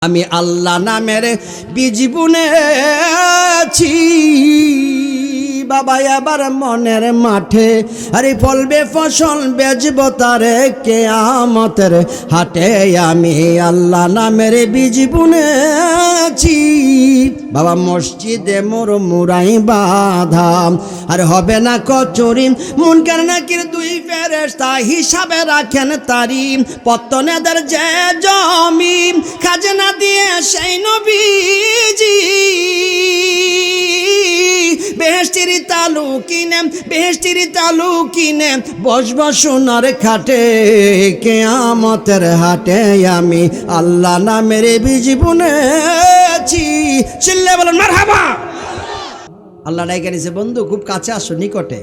আমি আল্লাহ নামের বীজ বুনেছি বাবা, এবার মনের মাঠে আরে ফলবে ফসল বেচবো তারে কিয়ামতের হাটে। আমি আল্লাহ নামের বীজ বুনেছি বাবা, মসজিদে মোর মুরাই বাঁধা আর হবে না কচুরি মুনকার নাকির দুই ফেরেশতা হিসাবে রাখেন তারি পত্তনেদের যে জমি খাজনা দিয়ে সেই নবীজি বেহেশতির তালু কিনে বসব সোনার খাটে কিয়ামতের হাটে। আমি আল্লাহ নামের বীজ বুনেছি, চিল্লে বলেন মারহাবা। আল্লাহ ডাইকে নিছে, বন্ধু খুব কাছে আসো, নিকটে।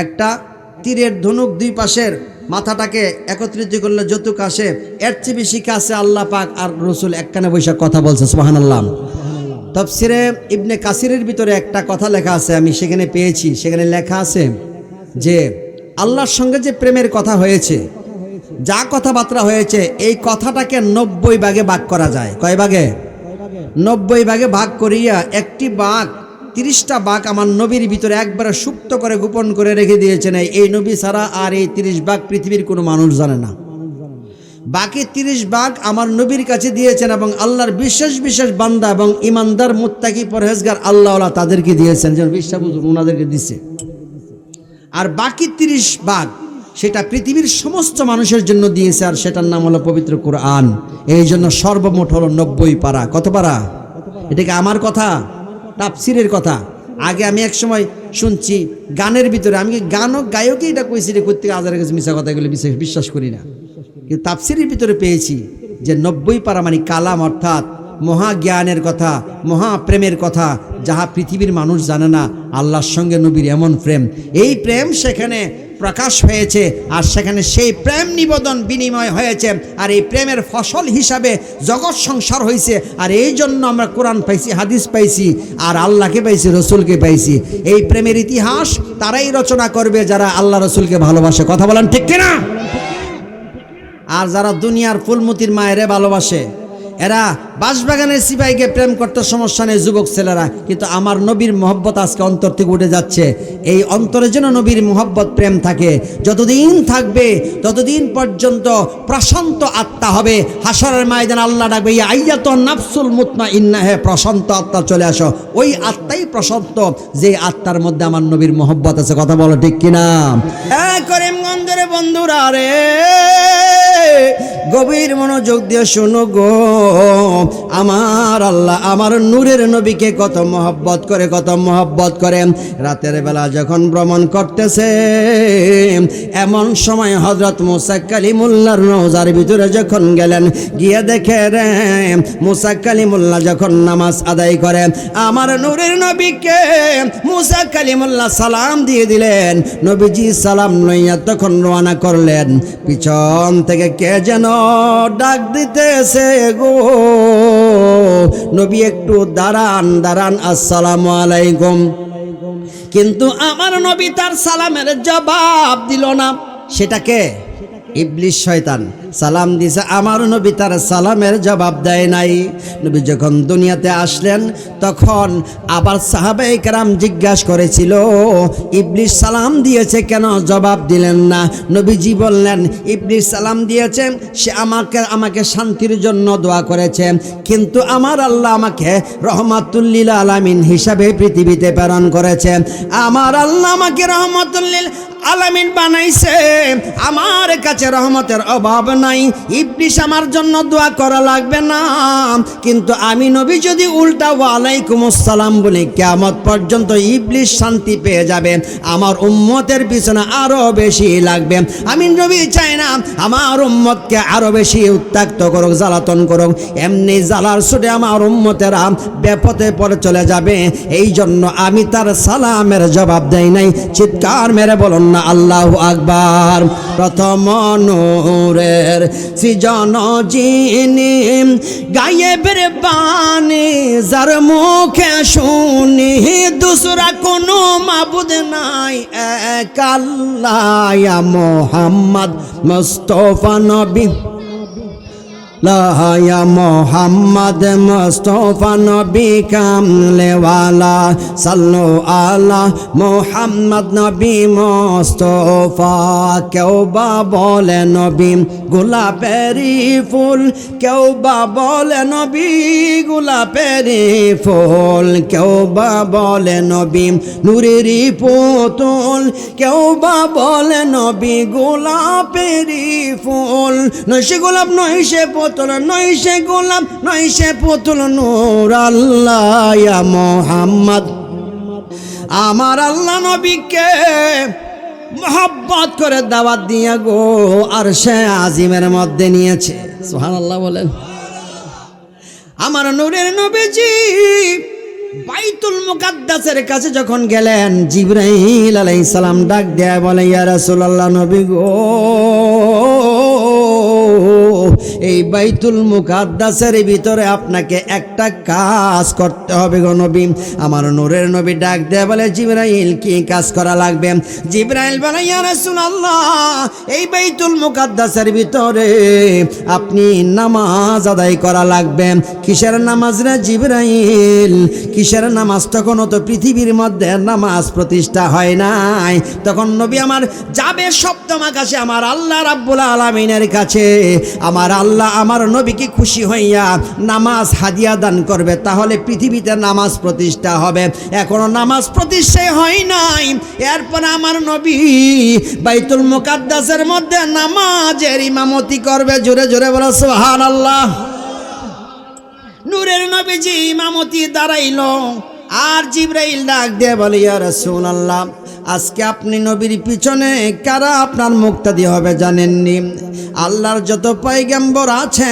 একটা তীরের ধনুক দুই পাশের মাথাটাকে একত্রিত করলে যতটুকু আসে এর চেয়ে বেশি কাছে আল্লাহ পাক আর রসুল একখানে বৈশাখ কথা বলছে। সুবহানাল্লাহ। তাফসিরে ইবনে কাসিরের ভিতরে একটা কথা লেখা আছে, আমি সেখানে পেয়েছি। সেখানে লেখা আছে যে আল্লাহর সঙ্গে যে প্রেমের কথা হয়েছে, যা কথাবার্তা হয়েছে, এই কথাটাকে 90 ভাগে ভাগ করা যায়। কয় ভাগে? 90 ভাগে ভাগ করিয়া একটি ভাগ 30টা ভাগ আমার নবীর ভিতরে একবারে সুপ্ত করে গোপন করে রেখে দিয়েছেন। এই নবী ছাড়া আর এই 30 ভাগ পৃথিবীর কোনো মানুষ জানে না। বাকি 30 ভাগ আমার নবীর কাছে দিয়েছেন এবং আল্লাহর বিশেষ বিশেষ বান্দা এবং ইমানদার মুত্তাকি পরহেজগার আল্লাহওয়ালা তাদেরকে দিয়েছেন, যেন বিশ্বাস ওনাদেরকে দিছে। আর বাকি 30 ভাগ সেটা পৃথিবীর সমস্ত মানুষের জন্য দিয়েছে, আর সেটার নাম হলো পবিত্র কোরআন। এই জন্য সর্বমোট হলো 90 পারা। কত পারা? এটাকে আমার কথা, তাফসিরের কথা। আগে আমি এক সময় শুনছি গানের ভিতরে, আমি গানক গায়কই এটা কইছি রে, করতে আজারের কাছে মিশা কথা, এগুলো বিশ্বাস করি না। কিন্তু তাফসিরের ভিতরে পেয়েছি যে 90 পারা মানে কালাম, অর্থাৎ মহা জ্ঞানের কথা, মহা প্রেমের কথা, যাহা পৃথিবীর মানুষ জানে না। আল্লাহর সঙ্গে নবীর এমন প্রেম, এই প্রেম সেখানে প্রকাশ হয়েছে, আর সেখানে সেই প্রেম নিবেদন বিনিময় হয়েছে, আর এই প্রেমের ফসল হিসাবে জগৎ সংসার হয়েছে। আর এই জন্য আমরা কোরআন পাইছি, হাদিস পাইছি, আর আল্লাহকে পাইছি, রসুলকে পাইছি। এই প্রেমের ইতিহাস তারাই রচনা করবে যারা আল্লাহ রসুলকে ভালোবাসে। কথা বলেন ঠিক কিনা? আর যারা দুনিয়ার ফুলমতির মায়েরে ভালোবাসে, এরা বাঁশবাগানের সিপাহীকে প্রেম করতে সমস্যা নেই, যুবক ছেলেরা। কিন্তু আমার নবীর মহব্বত আজকে অন্তর থেকে উঠে যাচ্ছে। এই অন্তরে যেন নবীর মহব্বত প্রেম থাকে, যতদিন থাকবে ততদিন পর্যন্ত প্রশান্ত আত্মা হবে। হাসরের ময়দানে আল্লাহ ডাকবে, ইয়া আইয়াতুন নাফসুল মুতমাইন্নাহ, হে প্রশান্ত আত্মা চলে আসো। ওই আত্মাই প্রশান্ত যে আত্মার মধ্যে আমার নবীর মহব্বত আছে। কথা বলো ঠিক কিনা? করিমগঞ্জের বন্ধুরা রে, গভীর মনোযোগ দিয়ে শোনো গো। আমার আল্লাহ আমার নূরের নবীকে কত মহব্বত করে, কত মহব্বত করে। রাতের বেলা যখন ভ্রমণ করতেছে, এমন সময় হযরত মুসা কালিমুল্লাহর রওজার ভিতরে যখন গেলেন, গিয়ে দেখে রে মুসা কালিমুল্লাহ যখন নামাজ আদায় করে, আমার নূরের নবীকে মুসা কালিমুল্লাহ সালাম দিয়ে দিলেন। নবীজি সালাম লইয়া তখন রওনা করলেন। পিছন থেকে কে যেন ডাক দিতেছে গো, নবী একটু দাঁড়ান, আসসালামু আলাইকুম। কিন্তু আমার নবী তার সালামের জবাব দিল না। সেটাকে ইবলিস শয়তান সালাম দিছে, আমার নবী তার সালামের জবাব দেয় নাই। নবী যখন দুনিয়াতে আসলেন, তখন আবার সাহাবায়ে কেরাম জিজ্ঞাসা করেছিল, ইবলিস সালাম দিয়েছে কেন জবাব দিলেন না? নবীজি বললেন, ইবলিস সালাম দিয়েছে, সে আমাকে শান্তির জন্য দোয়া করেছে, কিন্তু আমার আল্লাহ আমাকে রহমাতুল লিল আলামিন হিসাবে পৃথিবীতে প্রেরণ করেছে। আমার আল্লাহ আমাকে রহমাতুল লিল আলামিন বানাইছে, আমার কাছে রহমতের অভাব নাই। ইবলিস আমার জন্য দোয়া করা লাগবে না। কিন্তু আমি নবী যদি উল্টা ওয়ালাইকুম আসসালাম বলি, কিয়ামত পর্যন্ত ইবলিস শান্তি পেয়ে যাবে। আমার উম্মতের পিছনে আরো বেশি লাগবে। আমি নবী চাই না আমার উম্মতকে আরো বেশি উত্ত্যক্ত করুক, জ্বালাতন করুক। এমনি জ্বালার ছুটে আমার উম্মতেরা বেপথে পড়ে চলে যাবে। এই জন্য আমি তার সালামের জবাব দেই নাই। চিৎকার মেরে বলুন না আল্লাহু আকবার। প্রথম নূরের সৃজন যিনি, গায়েবের বাণী যার মুখে শুনি, দুসরা কোনো মাবুদ নাই, এক আল্লাহ। মুহাম্মদ মুস্তাফা নবী লায়া মোহাম্মদ মুস্তফা নবী কামলেওয়ালা সাল্লু আলা মোহাম্মদ নবী মুস্তফা। কেউ বা বলে নবী গোলাপেরি ফুল, কেউ বা বলে নবী গোলাপেরি ফুল, কেউ বা বলে নবী নূরেরই পুতুল, কেউ বা বলে নবী গোলাপেরি ফুল। নয় সে গোলাপ নয় সে পুতুল, নয় সে গোলাপ নয় সে পুতুল, নূর আল্লাহ ইয়া মোহাম্মদ। আমার আল্লাহ নবীকে মোহাব্বত করে দাওয়াত দিয়া গো আর সে আজিমের মধ্যে নিয়েছে। সুবহানাল্লাহ বলেন। আমার নূরের নবীজি বাইতুল মুকাদ্দাসের কাছে যখন গেলেন, জিবরাইল আলাইহিস সালাম ডাক দেয়া বলে, ইয়া রাসূলুল্লাহ নবী গো, এই বাইতুল মুকাদ্দাসের ভিতরে আপনাকে একটা কাজ করতে হবে গো নবী। আমার নূরের নবী ডাক দেয়া বলে, জিবরাইল কি কাজ করা লাগবে? জিবরাইল বলে, ইয়া রাসূলুল্লাহ এই বাইতুল মুকাদ্দাসের ভিতরে আপনি নামাজ আদায় করা লাগবে। কিসের নামাজ রে জিবরাইল? কিসের নামাজ? তখনও তো পৃথিবীর মধ্যে নামাজ প্রতিষ্ঠা হয় নাই। তখন নবী আমার যাবে সপ্তম আকাশে আমার আল্লাহ রাব্বুল আলামিনের কাছে। আমার আল্লাহ আমার নবীকে খুশি হইয়া নামাজ হাদিয়া দান করবে, তাহলে পৃথিবীতে নামাজ প্রতিষ্ঠা হবে। এখনো নামাজ প্রতিষ্ঠা হয় নাই। এরপর আমার নবী বাইতুল মুকাদ্দাসের মধ্যে নামাজের ইমামতি করবে। জোরে জোরে বলো সুবহানাল্লাহ। নূরের নবীজি ইমামতি দাঁড়াইল, আর জিবরাইল ডাক দিয়ে বলে, ইয়া রাসূলুল্লাহ আজকে আপনি নবীর পিছনে কারা আপনার মুক্তাদি হবে জানেননি? আল্লাহর যত পয়গম্বর আছে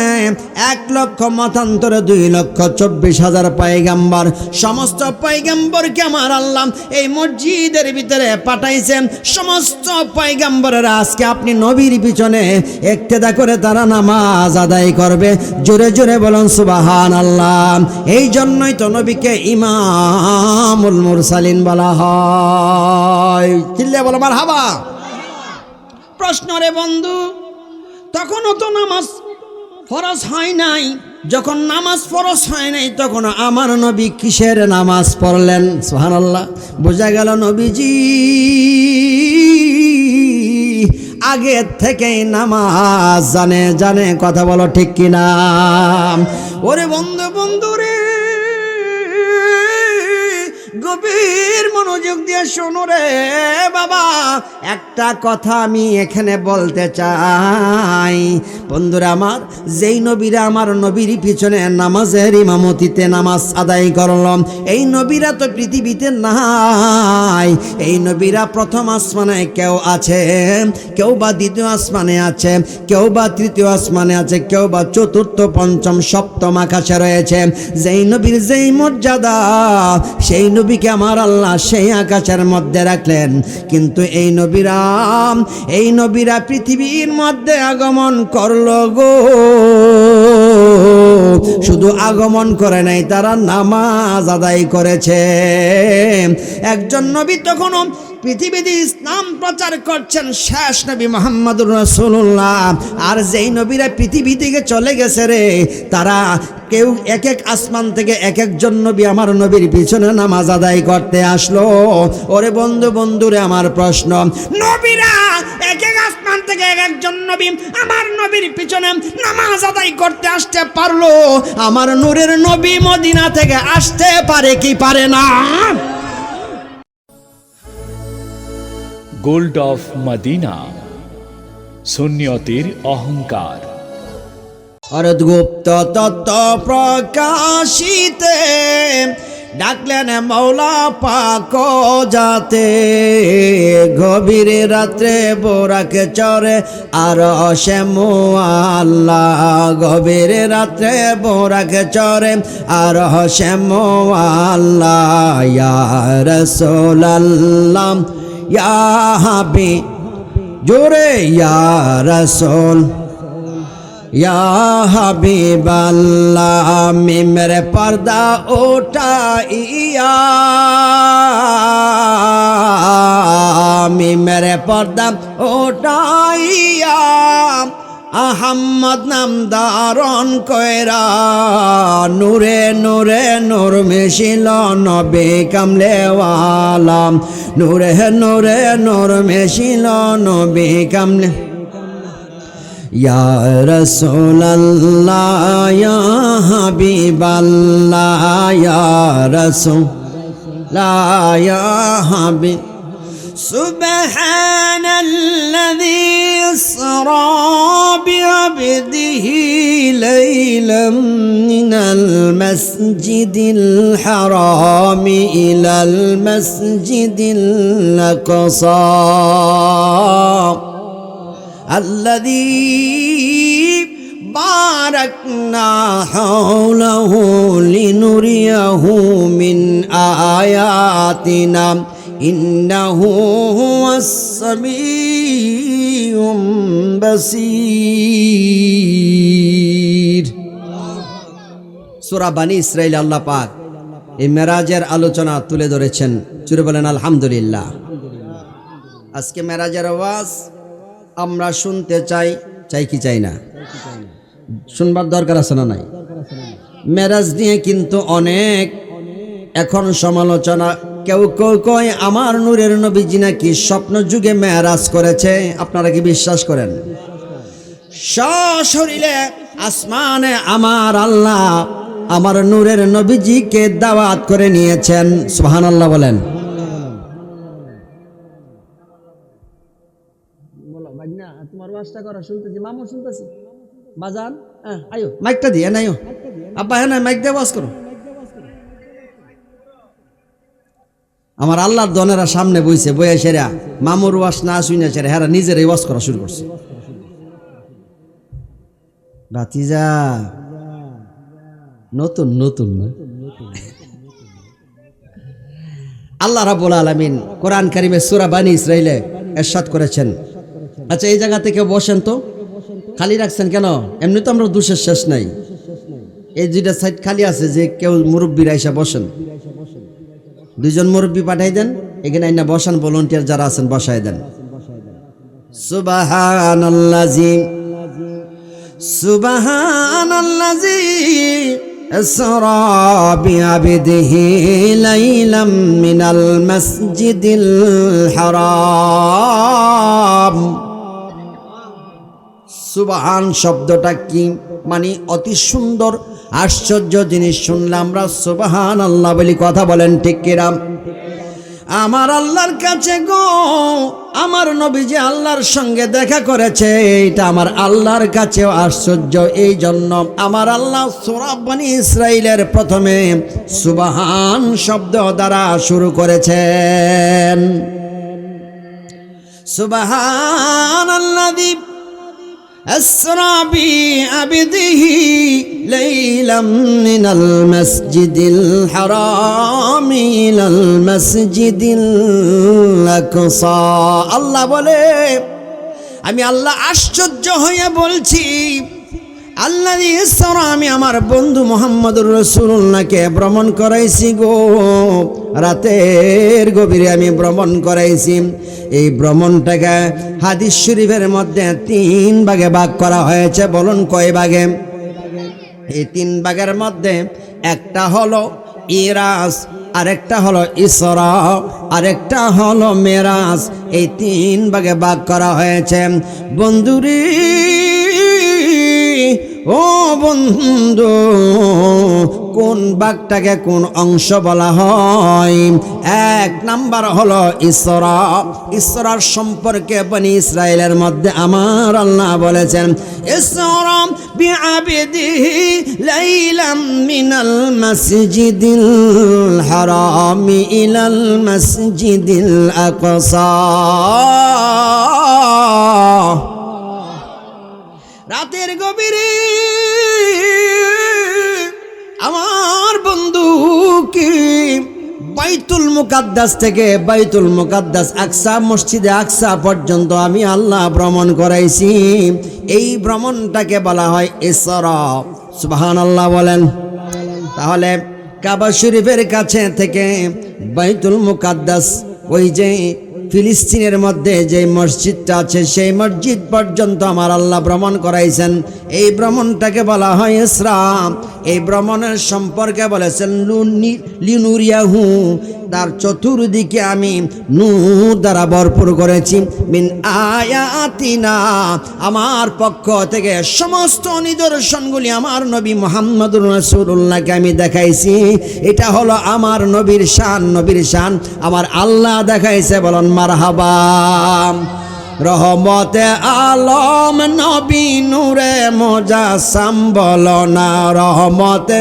1,00,000 মতান্তরে 2,24,000 পয়গম্বর, সমস্ত পয়গম্বরকে আমার আল্লাহ এই মসজিদের ভিতরে পাঠাইছেন। সমস্ত পয়গম্বরেরা আজকে আপনি নবীর পিছনে ইক্তেদা করে তারা নামাজ আদায় করবে। জোরে জোরে বলুন সুবহানাল্লাহ। এই জন্যই তো নবীকে ইমামুল মুরসালিন বলা হয়। চিল্লে বলো মারহাবা। প্রশ্ন রে বন্ধু, তখনও তো নামাজ ফরজ হয় নাই। যখন নামাজ ফরজ হয় নাই তখন আমার নবী কিসের নামাজ পড়লেন? সুবহানাল্লাহ। বোঝা গেল নবীজি আগে থেকেই নামাজ জানে। কথা বলো ঠিক কিনা? ওরে বন্ধু বন্ধু রে, গভীর মনোযোগ দিয়ে শোনো রে বাবা। একটা কথা আমি এখানে বলতে চাই বন্ধুরা আমার, যেই নবীরা আমার নবীর পিছনে নামাজের ইমামতিতে নামাজ আদায় করল, এই নবীরা তো পৃথিবীতে নাই। এই নবীরা প্রথম আসমানে কেউ আছে, কেউ বা দ্বিতীয় আসমানে আছে, কেউ বা তৃতীয় আসমানে আছে, কেউ বা চতুর্থ পঞ্চম সপ্তম আকাশে রয়েছে। যেই নবীর যেই মর্যাদা, সেই নবীকে আমার আল্লাহ সেই আকাশের মধ্যে রাখলেন। কিন্তু এই নবীরা পৃথিবীর মধ্যে আগমন করলো গো। শুধু আগমন করে নাই, তারা নামাজ আদায় করেছে। একজন নবী তখনও পৃথিবীতে ইসলাম প্রচার করছেন, শেষ নবী মুহাম্মদুর রাসূলুল্লাহ। আর যেই নবীরা পৃথিবী থেকে চলে গেছে রে, তারা কেউ এক এক আসমান থেকে এক একজন নবী আমার নবীর পিছনে নামাজ আদায় করতে আসলো। ওরে বন্ধুরে আমার প্রশ্ন, নবীরা এক এক আসমান থেকে এক একজন নবী আমার নবীর পিছনে নামাজ আদায় করতে আসতে পারলো, আমার নূরের নবী মদিনা থেকে আসতে পারে কি পারে না? গোল্ড অফ মদিনা, সুন্নিয়তের অহংকার। গুপ্ত তত্ত্ব প্রকাশিতে ডাকলেন মৌলা পাক যাতে। গভীর রাত্রে বোরাকে চরে আর সে মুআল্লা। গভীর রাত্রে বোরাকে চরে আর সে মুআল্লা। ইয়া রাসূলুল্লাহ ইয়া হাবিব, জোরে ইয়া রাসূল या हबीबल्लाह। मेरे पर्दा उठाइया, मेरे पर्दा उठाइया, আহাম্মদ নাম ধারণ কইরা নূরে নূরে নূর মিশিল নবী কামলেওয়ালা নূরে নূরে নূর মিশিল নবী কামলে ইয়া রাসূলুল্লাহ ইয়া হাবিবাল্লাহ ইয়া রাসূলুল্লাহ ইয়া হাবিব সুবহানাল্লাযী ইসরা বি'আবদিহি লাইলাম মিনাল মাসজিদিল হারামি ইলাল মাসজিদিল আকসা الذي باركنا حوله لنريه من آياتنا إنه هو السميع البصير সূরা বানী ইসরাইল আল্লাহ পাক এই মেরাজের আলোচনা তুলে ধরেছেন। জুড়ে বলেন আলহামদুলিল্লাহ। আজকে মেরাজের আওয়াজ আমরা শুনতে চাই, চাই কি চাই না? শুনবার দরকার আছে না নাই? মেরাজ নিয়ে কিন্তু অনেক এখন সমালোচনা। কেউ কেউ কয় আমার নূরের নবীজি নাকি স্বপ্ন যুগে মেরাজ করেছে। আপনারা কি বিশ্বাস করেন? সশরীরে আসমানে আমার আল্লাহ আমার নূরের নবীজিকে দাওয়াত করে নিয়েছেন। সুবহানাল্লাহ বলেন। তোমার ওয়াজটা করা শুনতেছি, মামু শুনতেছি, বাজান আয়ো মাইকটা দিয়ে নাইও আব্বা, হ্যাঁ মাইক দিয়ে ওয়াজ করো। আমার আল্লাহর দনেরা সামনে বইছে, বইয়া সেরা মামুর ওয়াজ না শুনে সেরা হেরা নিজেরাই ওয়াজ করা শুরু করছে। ভাতিজা নতুন নতুন না? আল্লাহ রাব্বুল আলামিন কোরআন কারিমে সূরা বানী ইসরাইলে ইরশাদ করেছেন। আচ্ছা এই জায়গা থেকে বসেন তো, খালি রাখছেন কেন? এমনি তো আমরা দুশের শেষ নাই। এই দুইটা সাইড খালি আছে, যে কেউ মুরব্বীরা এসে বসেন, দুইজন মুরব্বী পাঠাই দেন এখানে আইনা বসান, ভলান্টিয়ার যারা আছেন বসাই দেন। সুবহানাল্লাযী সুবহানাল্লাযী আসরা বিআবদিহি লাইলাম মিনাল মাসজিদিল হারাম। সুবহান শব্দটা কি? মানে অতি সুন্দর আশ্চর্য জিনিস শুনলে আমরা সুবহানাল্লাহ বলি। কথা বলেন ঠিক কিনা? আমার আল্লাহর কাছে গো আমার নবী যে আল্লাহর সঙ্গে দেখা করেছে, এটা আমার আল্লাহর কাছেও আশ্চর্য। এই জন্য আমার আল্লাহ সূরা বানী ইসরাইলের প্রথমে সুবহান শব্দ দ্বারা শুরু করেছেন। সুবহানাল্লাযী আসরা বিআবদিহি লাইলাম মিনাল মাসজিদিল হারামি ইলাল মাসজিদিল আকসা। আল্লাহ বলে, আমি আল্লাহ আশ্চর্য হয়ে বলছি, আল্লাযী ইসরা, আমি আমার বন্ধু মুহাম্মদুর রাসূলুল্লাহকে ভ্রমণ করাইছি গো, রাতের গভীরে আমি ভ্রমণ করাইছি। এই ভ্রমণটাকে হাদিস শরীফের মধ্যে 3 ভাগে ভাগ করা হয়েছে। বলুন কয় ভাগে? এই 3 ভাগের মধ্যে একটা হলো ইরাজ, আরেকটা হলো ইসরা, আরেকটা হলো মেরাজ। এই 3 ভাগে ভাগ করা হয়েছে। বন্ধুরে ও বন্ধু, কোন ভাগটাকে কোন অংশ বলা হয়? 1 নাম্বার হলো ইসরা। ইসরার সম্পর্কে বনি ইসরাইলের মধ্যে আমার আল্লাহ বলেছেন, ইসরা বিআবদিহি লাইলাম মিনাল মাসজিদিল হারামি ইলাল মাসজিদিল আকসা। রাতের গভীরে আমার বন্ধুকে বাইতুল মুকাদ্দাস থেকে বাইতুল মুকাদ্দাস আকসা, মসজিদে আকসা পর্যন্ত আমি আল্লাহ ভ্রমণ করাইছি। এই ভ্রমণটাকে বলা হয় ইসরা। সুবহানাল্লাহ বলেন। তাহলে কাবা শরীফের কাছে থেকে বাইতুল মুকাদ্দাস, ওই যে ফিলিস্তিনের মধ্যে যে মসজিদটা আছে সেই মসজিদ পর্যন্ত আমার আল্লাহ ভ্রমণ করাইছেন। এই ভ্রমণটাকে বলা হয় ইসরা। এই ভ্রমণের সম্পর্কে বলেছেন লিনুরিয়াহু, তার চতুর্দিকে আমি নূর দ্বারা ভরপুর করেছি। মিন আয়াতিনা, আমার পক্ষ থেকে সমস্ত নিদর্শনগুলি আমার নবী মুহাম্মদুর রাসূলুল্লাহকে আমি দেখাইছি। এটা হলো আমার নবীর শান, নবীর শান আমার আল্লাহ দেখাইছে। বলুন মারহাবা। রহমতে আলম নবী নূরে মুজাসসাম, বলো না রহমতে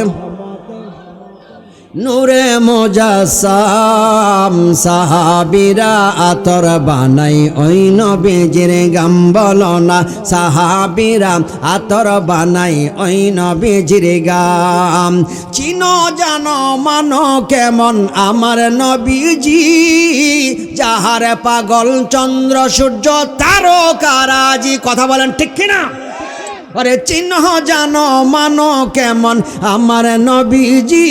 নূরে মুজাসসাম। সাহাবীরা আতর বানাই ওই নবীজির গাম, বলো না সাহাবীরা আতর বানাই ওই নবীজির গাম। চিনো জানো মানো কেমন আমার নবীজি, যাহার পাগল চন্দ্র সূর্য তারকারাজি। কথা বলেন ঠিক কিনা? আরে চিহ্ন জানো মানো কেমন আমার নবীজি,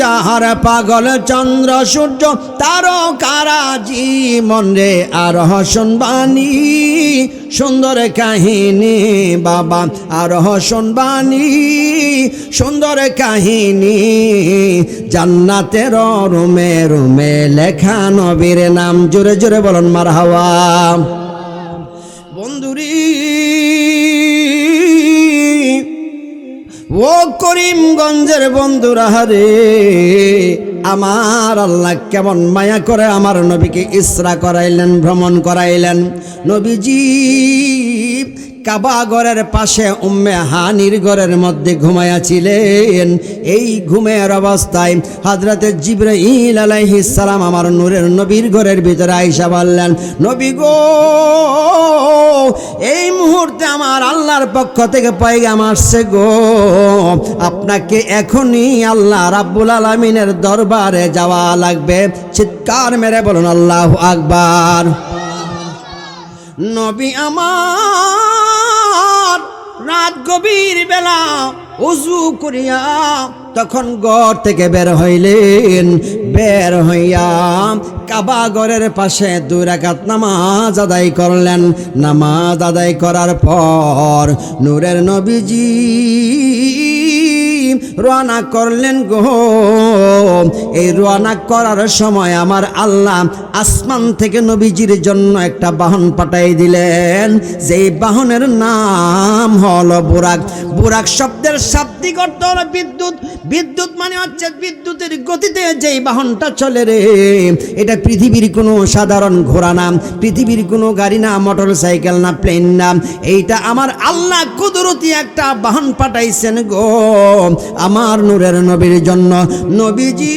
যাহার পাগল চন্দ্র সূর্য তারকারাজি। মন রে আর শুনবানি সুন্দর কাহিনী বাবা, আর শুনবানি সুন্দর কাহিনী। জান্নাতের রুমে রুমে লেখা নবীর নাম। জোরে জোরে বলুন মারহাবা। বন্ধুরি ও করিমগঞ্জের বন্ধুরা রে, আমার আল্লাহ কেমন মায়া করে আমার নবীকে ইসরা করাইলেন, ভ্রমণ করাইলেন। নবীজি কাবা ঘরের পাশে উম্মে হানির ঘরের মধ্যে ঘুমাইয়াছিলেন। এই ঘুমের অবস্থায় হযরতে জিবরাইল আলাইহিস সালাম আমার নূরের নবীর ঘরের ভিতরে আয়েশা বললেন, নবী গো, এই মুহূর্তে আমার আল্লাহর পক্ষ থেকে পয়গাম আসছে গো, আপনাকে এখনই আল্লাহ রাব্বুল আলামিনের দরবারে যাওয়া লাগবে। চিৎকার মেরে বলুন আল্লাহু আকবার। নবী আমার রাত গভীর বেলা উযু করিয়া তখন ঘর থেকে বের হইলেন। বের হইয়া কাবা ঘরের পাশে 2 রাকাত নামাজ আদায় করলেন। নামাজ আদায় করার পর নূরের নবীজি রওনা করলেন গো। এই রওনা করার সময় আমার আল্লাহ আসমান থেকে নবীজির জন্য একটা বাহন পাঠাই দিলেন, যেই বাহনের নাম হলো বুরাক। বুরাক শব্দের শাব্দিক অর্থ হলো বিদ্যুৎ। বিদ্যুৎ মানে হচ্ছে বিদ্যুতের গতিতে যেই বাহনটা চলে রে, এটা পৃথিবীর কোনো সাধারণ ঘোড়া না, পৃথিবীর কোনো গাড়ি না, মোটর সাইকেল না, প্লেন না। এইটা আমার আল্লাহ কুদরতি একটা বাহন পাঠাইছেন গো আমার নূরের নবীর জন্য। নবীজি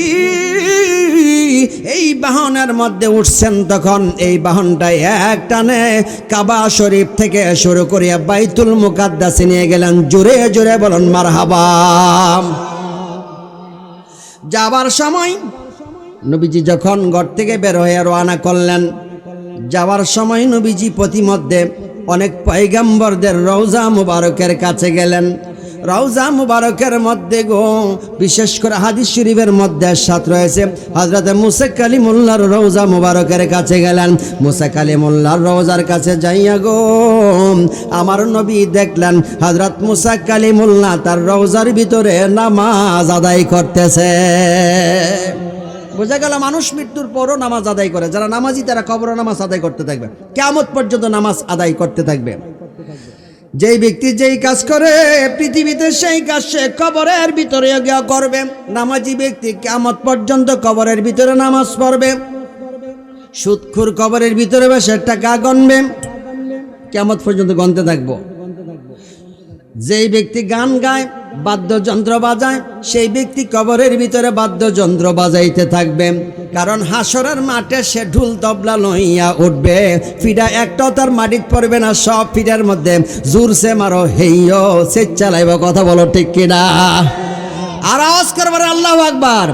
এই বাহনের মধ্যে উঠছেন, তখন এই বাহনটা এক টানে কাবা শরীফ থেকে শুরু করে বাইতুল মুকাদ্দাসে নিয়ে গেলেন। জোরে জোরে বলুন মারহাবা। যাবার সময় নবীজি যখন ঘর থেকে বের হয়ে রওনা করলেন, যাওয়ার সময় নবীজি প্রতিমধ্যে অনেক পয়গম্বরদের রওজা মুবারকের কাছে গেলেন। রওজা মুবারকের মধ্যে গো বিশেষ করে হাদিস শরীফের মধ্যে সাথ রয়েছে, হযরত মুসা কালিমুল্লাহর রওজা মুবারকের কাছে গেলেন। মুসা কালিমুল্লাহর রওজার কাছে যাইয়া গো আমার নবী দেখলেন হযরত মুসা কালিমুল্লাহ তার রওজার ভিতরে নামাজ আদায় করতেছে। বোঝা গেল মানুষ মৃত্যুর পরও নামাজ আদায় করে। যারা নামাজি তারা কবরে নামাজ আদায় করতে থাকবে, কিয়ামত পর্যন্ত নামাজ আদায় করতে থাকবে। যেই ব্যক্তি যেই কাজ করে পৃথিবীতে সেই কাজ সে কবরের ভিতরে গিয়ে করবে। নামাজি ব্যক্তি কিয়ামত পর্যন্ত কবরের ভিতরে নামাজ পড়বে। সুদখোর কবরের ভিতরে বসে টাকা গণবে, কিয়ামত পর্যন্ত গণতে থাকবো। যেই ব্যক্তি গান গায়, বাদ্যযন্ত্র বাজায়, সেই ব্যক্তি কবরের ভিতরে বাদ্যযন্ত্র বাজাইতে থাকবে। কারণ হাসরের মাঠে সে ঢুল তবলা লইয়া উঠবে, ফিডা একটাও তার মাটিতে পড়বে না, সব ফিডার মধ্যে জোরসে মারো হেইয়ো সে চালাইব। কথা বলো ঠিক কিনা? আর আওয়াজ করবার আল্লাহু আকবার।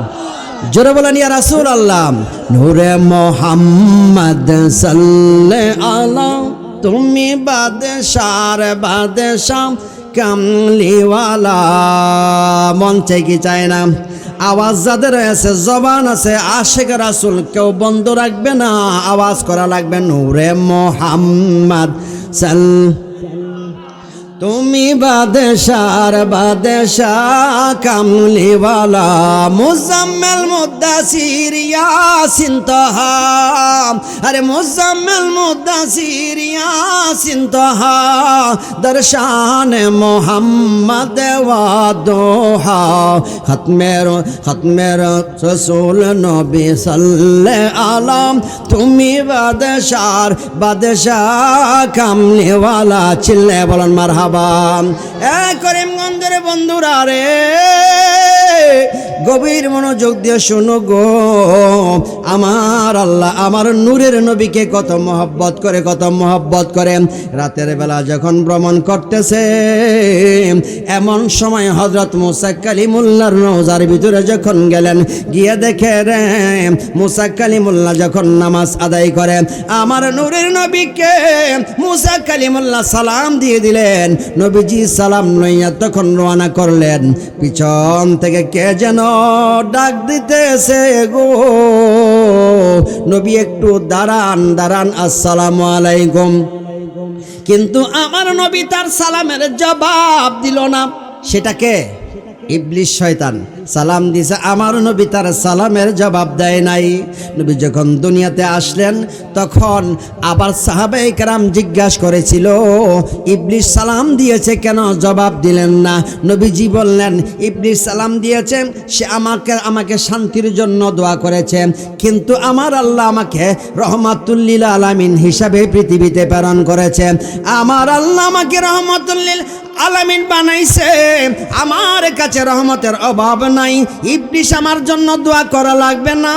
জোরে বলেন ইয়া রাসূলুল্লাহ। নূরে মুহাম্মদ সাল্লাল্লাহু আলাইহি, তুমি বাদশার বাদশা কামলিওয়ালা। মন চাই কি চায় না? আওয়াজ যাদের আছে, জবান আছে, আশিক রাসূল কেউ বন্ধ রাখবে না, আওয়াজ করা লাগবে নূরে মোহাম্মদ সাল। তুমি বাদশার বাদশাহ কামলিওয়ালা মুজাম্মেল মুদ্দাসির ইয়াসিন তাহা, আরে মুজাম্মেল মুদ্দাসির ইয়াসিন তাহা, দর্শান মোহাম্মদ ওয়া দোহা, খতমের রসূল নবী সাল্লাল্লাহু আলাইহি। তুমি বাদশার বাদশাহ কামলিওয়ালা, চিল্লে বলেন মারহাবা। করিমগঞ্জের বন্ধুরা রে, গভীর মনোযোগ দিয়ে শোনো গো। আমার আল্লাহ আমার নূরের নবীকে কত মহব্বত করে, কত মহব্বত করে। রাতের বেলা যখন ভ্রমণ করতেছে, এমন সময় হযরত মুসা কালিমুল্লাহর রওজার ভিতরে যখন গেলেন, গিয়ে দেখে রে মুসা কালিমুল্লাহ যখন নামাজ আদায় করে, আমার নূরের নবীকে মুসা কালিমুল্লাহ সালাম দিয়ে দিলেন। নবীজি সালাম লইয়া তখন রওনা করলেন, পিছন থেকে কে যেন ডাক দিতেছে গো, নবী একটু দাঁড়ান দাঁড়ান, আসসালামু আলাইকুম। কিন্তু আমার নবী তার সালামের জবাব দিল না। সেটাকে ইবলিস শয়তান সালাম দিছে, আমার নবী তার সালামের জবাব দেয় নাই। নবী যখন দুনিয়াতে আসলেন, তখন আবার সাহাবায়ে কেরাম জিজ্ঞাসা করেছিল, ইবলিস সালাম দিয়েছে কেন জবাব দিলেন না? নবীজি বললেন, ইবলিস সালাম দিয়েছে, সে আমাকে শান্তির জন্য দোয়া করেছে, কিন্তু আমার আল্লাহ আমাকে রহমাতুল লিল আলামিন হিসাবে পৃথিবীতে প্রেরণ করেছে। আমার আল্লাহ আমাকে রহমাতুল লিল আলামিন বানাইছে, আমার কাছে রহমতের অভাব নাই। ইবলিস আমার জন্য দোয়া করা লাগবে না,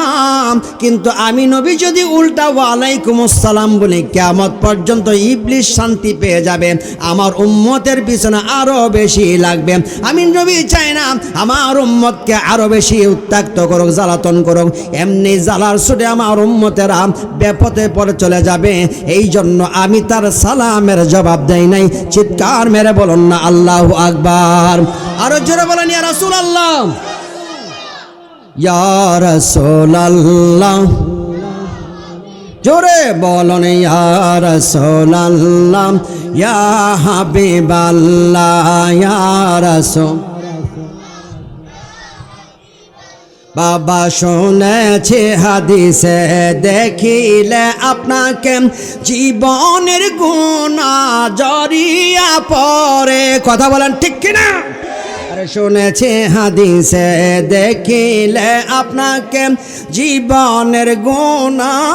কিন্তু আমি নবী যদি উল্টা ওয়ালাইকুম আসসালাম বলি, কিয়ামত পর্যন্ত ইবলিস শান্তি পেয়ে যাবে। আমার উম্মতের পিছনে আরো বেশি লাগবে। আমি নবী চাই না আমার উম্মতকে আরো বেশি উত্ত্যক্ত করুক, জ্বালাতন করুক। এমনি জ্বালার ছুটে আমার উম্মতেরা বেপথে পড়ে চলে যাবে। এই জন্য আমি তার সালামের জবাব দেই নাই। চিৎকার মেরে বলুন না আল্লাহু আকবার। আরো জোরে বলেন ইয়া রাসূলুল্লাহ, ইয়া রাসূলুল্লাহ, জোরে বলুন ইয়া রাসূলুল্লাহ, ইয়া হাবিবাল্লাহ, ইয়া রাসূল। বাবা শুনেছি হাদিসে, দেখিলে আপনাকে জীবনের গুনাহ জড়িয়া পড়ে। কথা বলেন ঠিক কিনা? আরে শুনেছি হাদিসে, দেখিলে আপনাকে জীবনের গুনাহ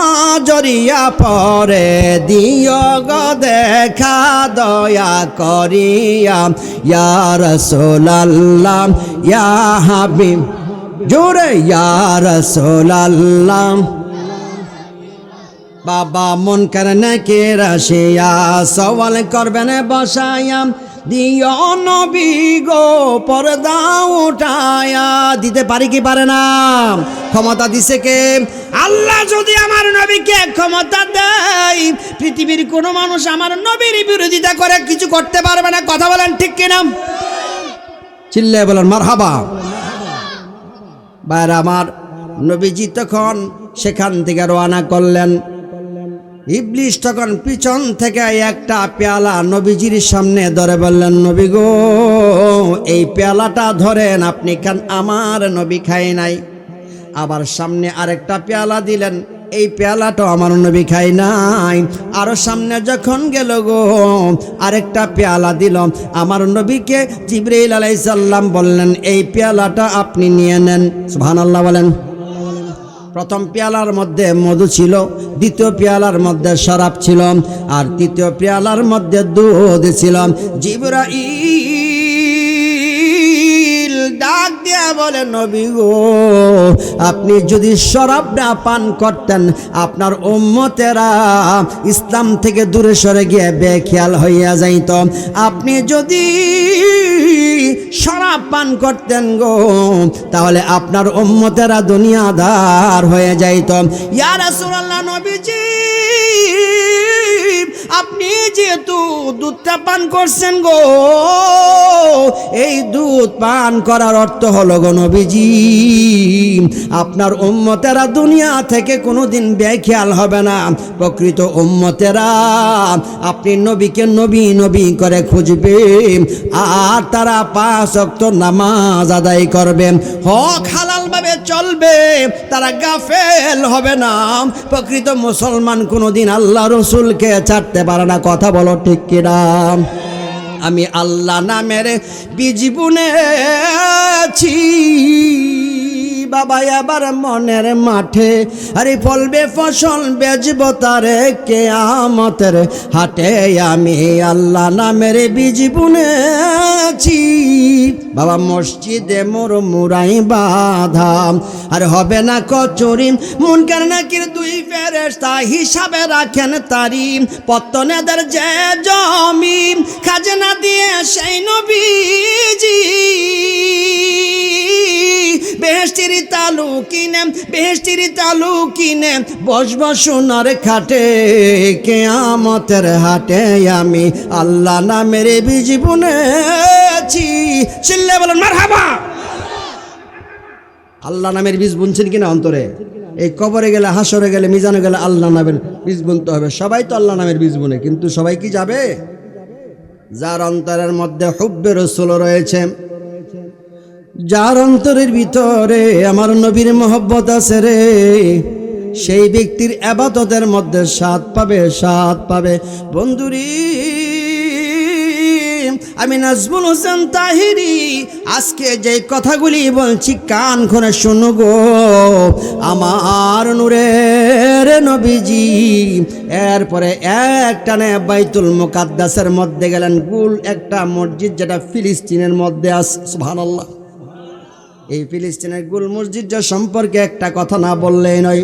জড়িয়া পড়ে। দিও গো দেখা দয়া করিয়া, ইয়া রাসূলুল্লাহ, ইয়া হাবিব, জোরে ইয়া রাসূলুল্লাহ। বাবা মন করনে কে রাশিয়া, সওয়াল করবেন বসায়া, দিও নবী গো পর্দা উঠায়া। দিতে পারি কি পারে না? ক্ষমতা দিছে কে? আল্লাহ। যদি আমার নবীকে ক্ষমতা দেয়, পৃথিবীর কোনো মানুষ আমার নবীর বিরোধিতা করে কিছু করতে পারবে না। কথা বলেন ঠিক কিনা? চিল্লায় বলেন মারহাবা। বাইরে আমার নবীজি তখন সেখান থেকে রওনা করলেন। ইবলিস তখন পিছন থেকে একটা পেয়ালা নবীজির সামনে ধরে বললেন, নবী গো এই পেয়ালাটা ধরেন, আপনি খান, আমার নবী খায় নাই। আবার সামনে আরেকটা পেয়ালা দিলেন, এই পেয়ালাটাও আমার নবী খায় নাই। আরো সামনে যখন গেল গো, আরেকটা পেয়ালা দিল, আমার নবীকে জিবরাইল আলাইহিস সালাম বললেন, এই পেয়ালাটা আপনি নিয়ে নেন। সুবহানাল্লাহ বলেন। প্রথম পেয়ালার মধ্যে মধু ছিল, দ্বিতীয় পেয়ালার মধ্যে শরাব ছিল, আর তৃতীয় পেয়ালার মধ্যে দুধ ছিল। জিবরাইল ডাক দিয়া বলে, নবী গো আপনি যদি শরাব না পান করতেন, আপনার উম্মতেরা ইসলাম থেকে দূরে সরে গিয়ে বেখেয়াল হইয়া যাইত। আপনি যদি শরাব পান করতেন গো, তাহলে আপনার উম্মতেরা দুনিয়াদার হয়ে যাইত। ইয়া রাসূলুল্লাহ, নবীজি আপনি যেহেতু দুধটা পান করছেন গো, এই দুধ পান করার অর্থ হলো গো নবীজি আপনার উম্মতেরা দুনিয়া থেকে কোনোদিন বেখেয়াল হবে না। প্রকৃত উম্মতেরা আপনি নবীকে নবী নবী করে খুঁজবে, আর তারা 5 ওয়াক্ত নামাজ আদায় করবে, হক হালাল ভাবে চলবে, তারা গাফেল হবে না। প্রকৃত মুসলমান কোনোদিন আল্লাহ রসুলকে ছাড়তে পারে না। কথা বলো ঠিক কিনা? আমি আল্লাহ নামের বীজ বুনেছি বাবা, এবার মনের মাঠে আরে ফলবে ফসল বেচবো তারে কিয়ামতের হাটে। আমি আল্লাহ নামের বীজ বুনেছি বাবা, মসজিদে মোর মুরাই বাধা, আর হবে না কচুরি মুনকার নাকির 2 ফেরেশতা হিসাবে রাখেন তারি। পত্তনেদের যে জমি খাজনা দিয়ে সেই নবীজি বেহেশতের তালু কিনে বসব সোনার খাটে কিয়ামতের হাটে। আমি আল্লাহ নামের বীজ বুনেছি। চিল্লে বলেন মারহাবা। আল্লাহ নামের বীজ বুনছেন কিনা অন্তরে? এই কবরে গেলে, হাসরে গেলে, মিজানে গেলে আল্লাহ নামের বীজ বুনতে হবে। সবাই তো আল্লাহ নামের বীজ বুনে, কিন্তু সবাই কি যাবে? যার অন্তরের মধ্যে হুব্বে রাসূল রয়েছে, যার অন্তরের ভিতরে আমার নবীর মহব্বত আছে রে, সেই ব্যক্তির ইবাদতের মধ্যে স্বাদ পাবে। বন্ধুরি, আমি নাজমুল হোসেন তাহিরি আজকে যে কথাগুলি বলছি কান খুলে শুনো গো। আমার নূরের নবীজি এরপরে একটানে বাইতুল মুকাদ্দাসের মধ্যে গেলেন, গুল একটা মসজিদ যেটা ফিলিস্তিনের মধ্যে আছে। সুবহানাল্লাহ। এই ফিলিস্তিনের গুল মসজিদ সম্পর্কে একটা কথা না বললেই নয়।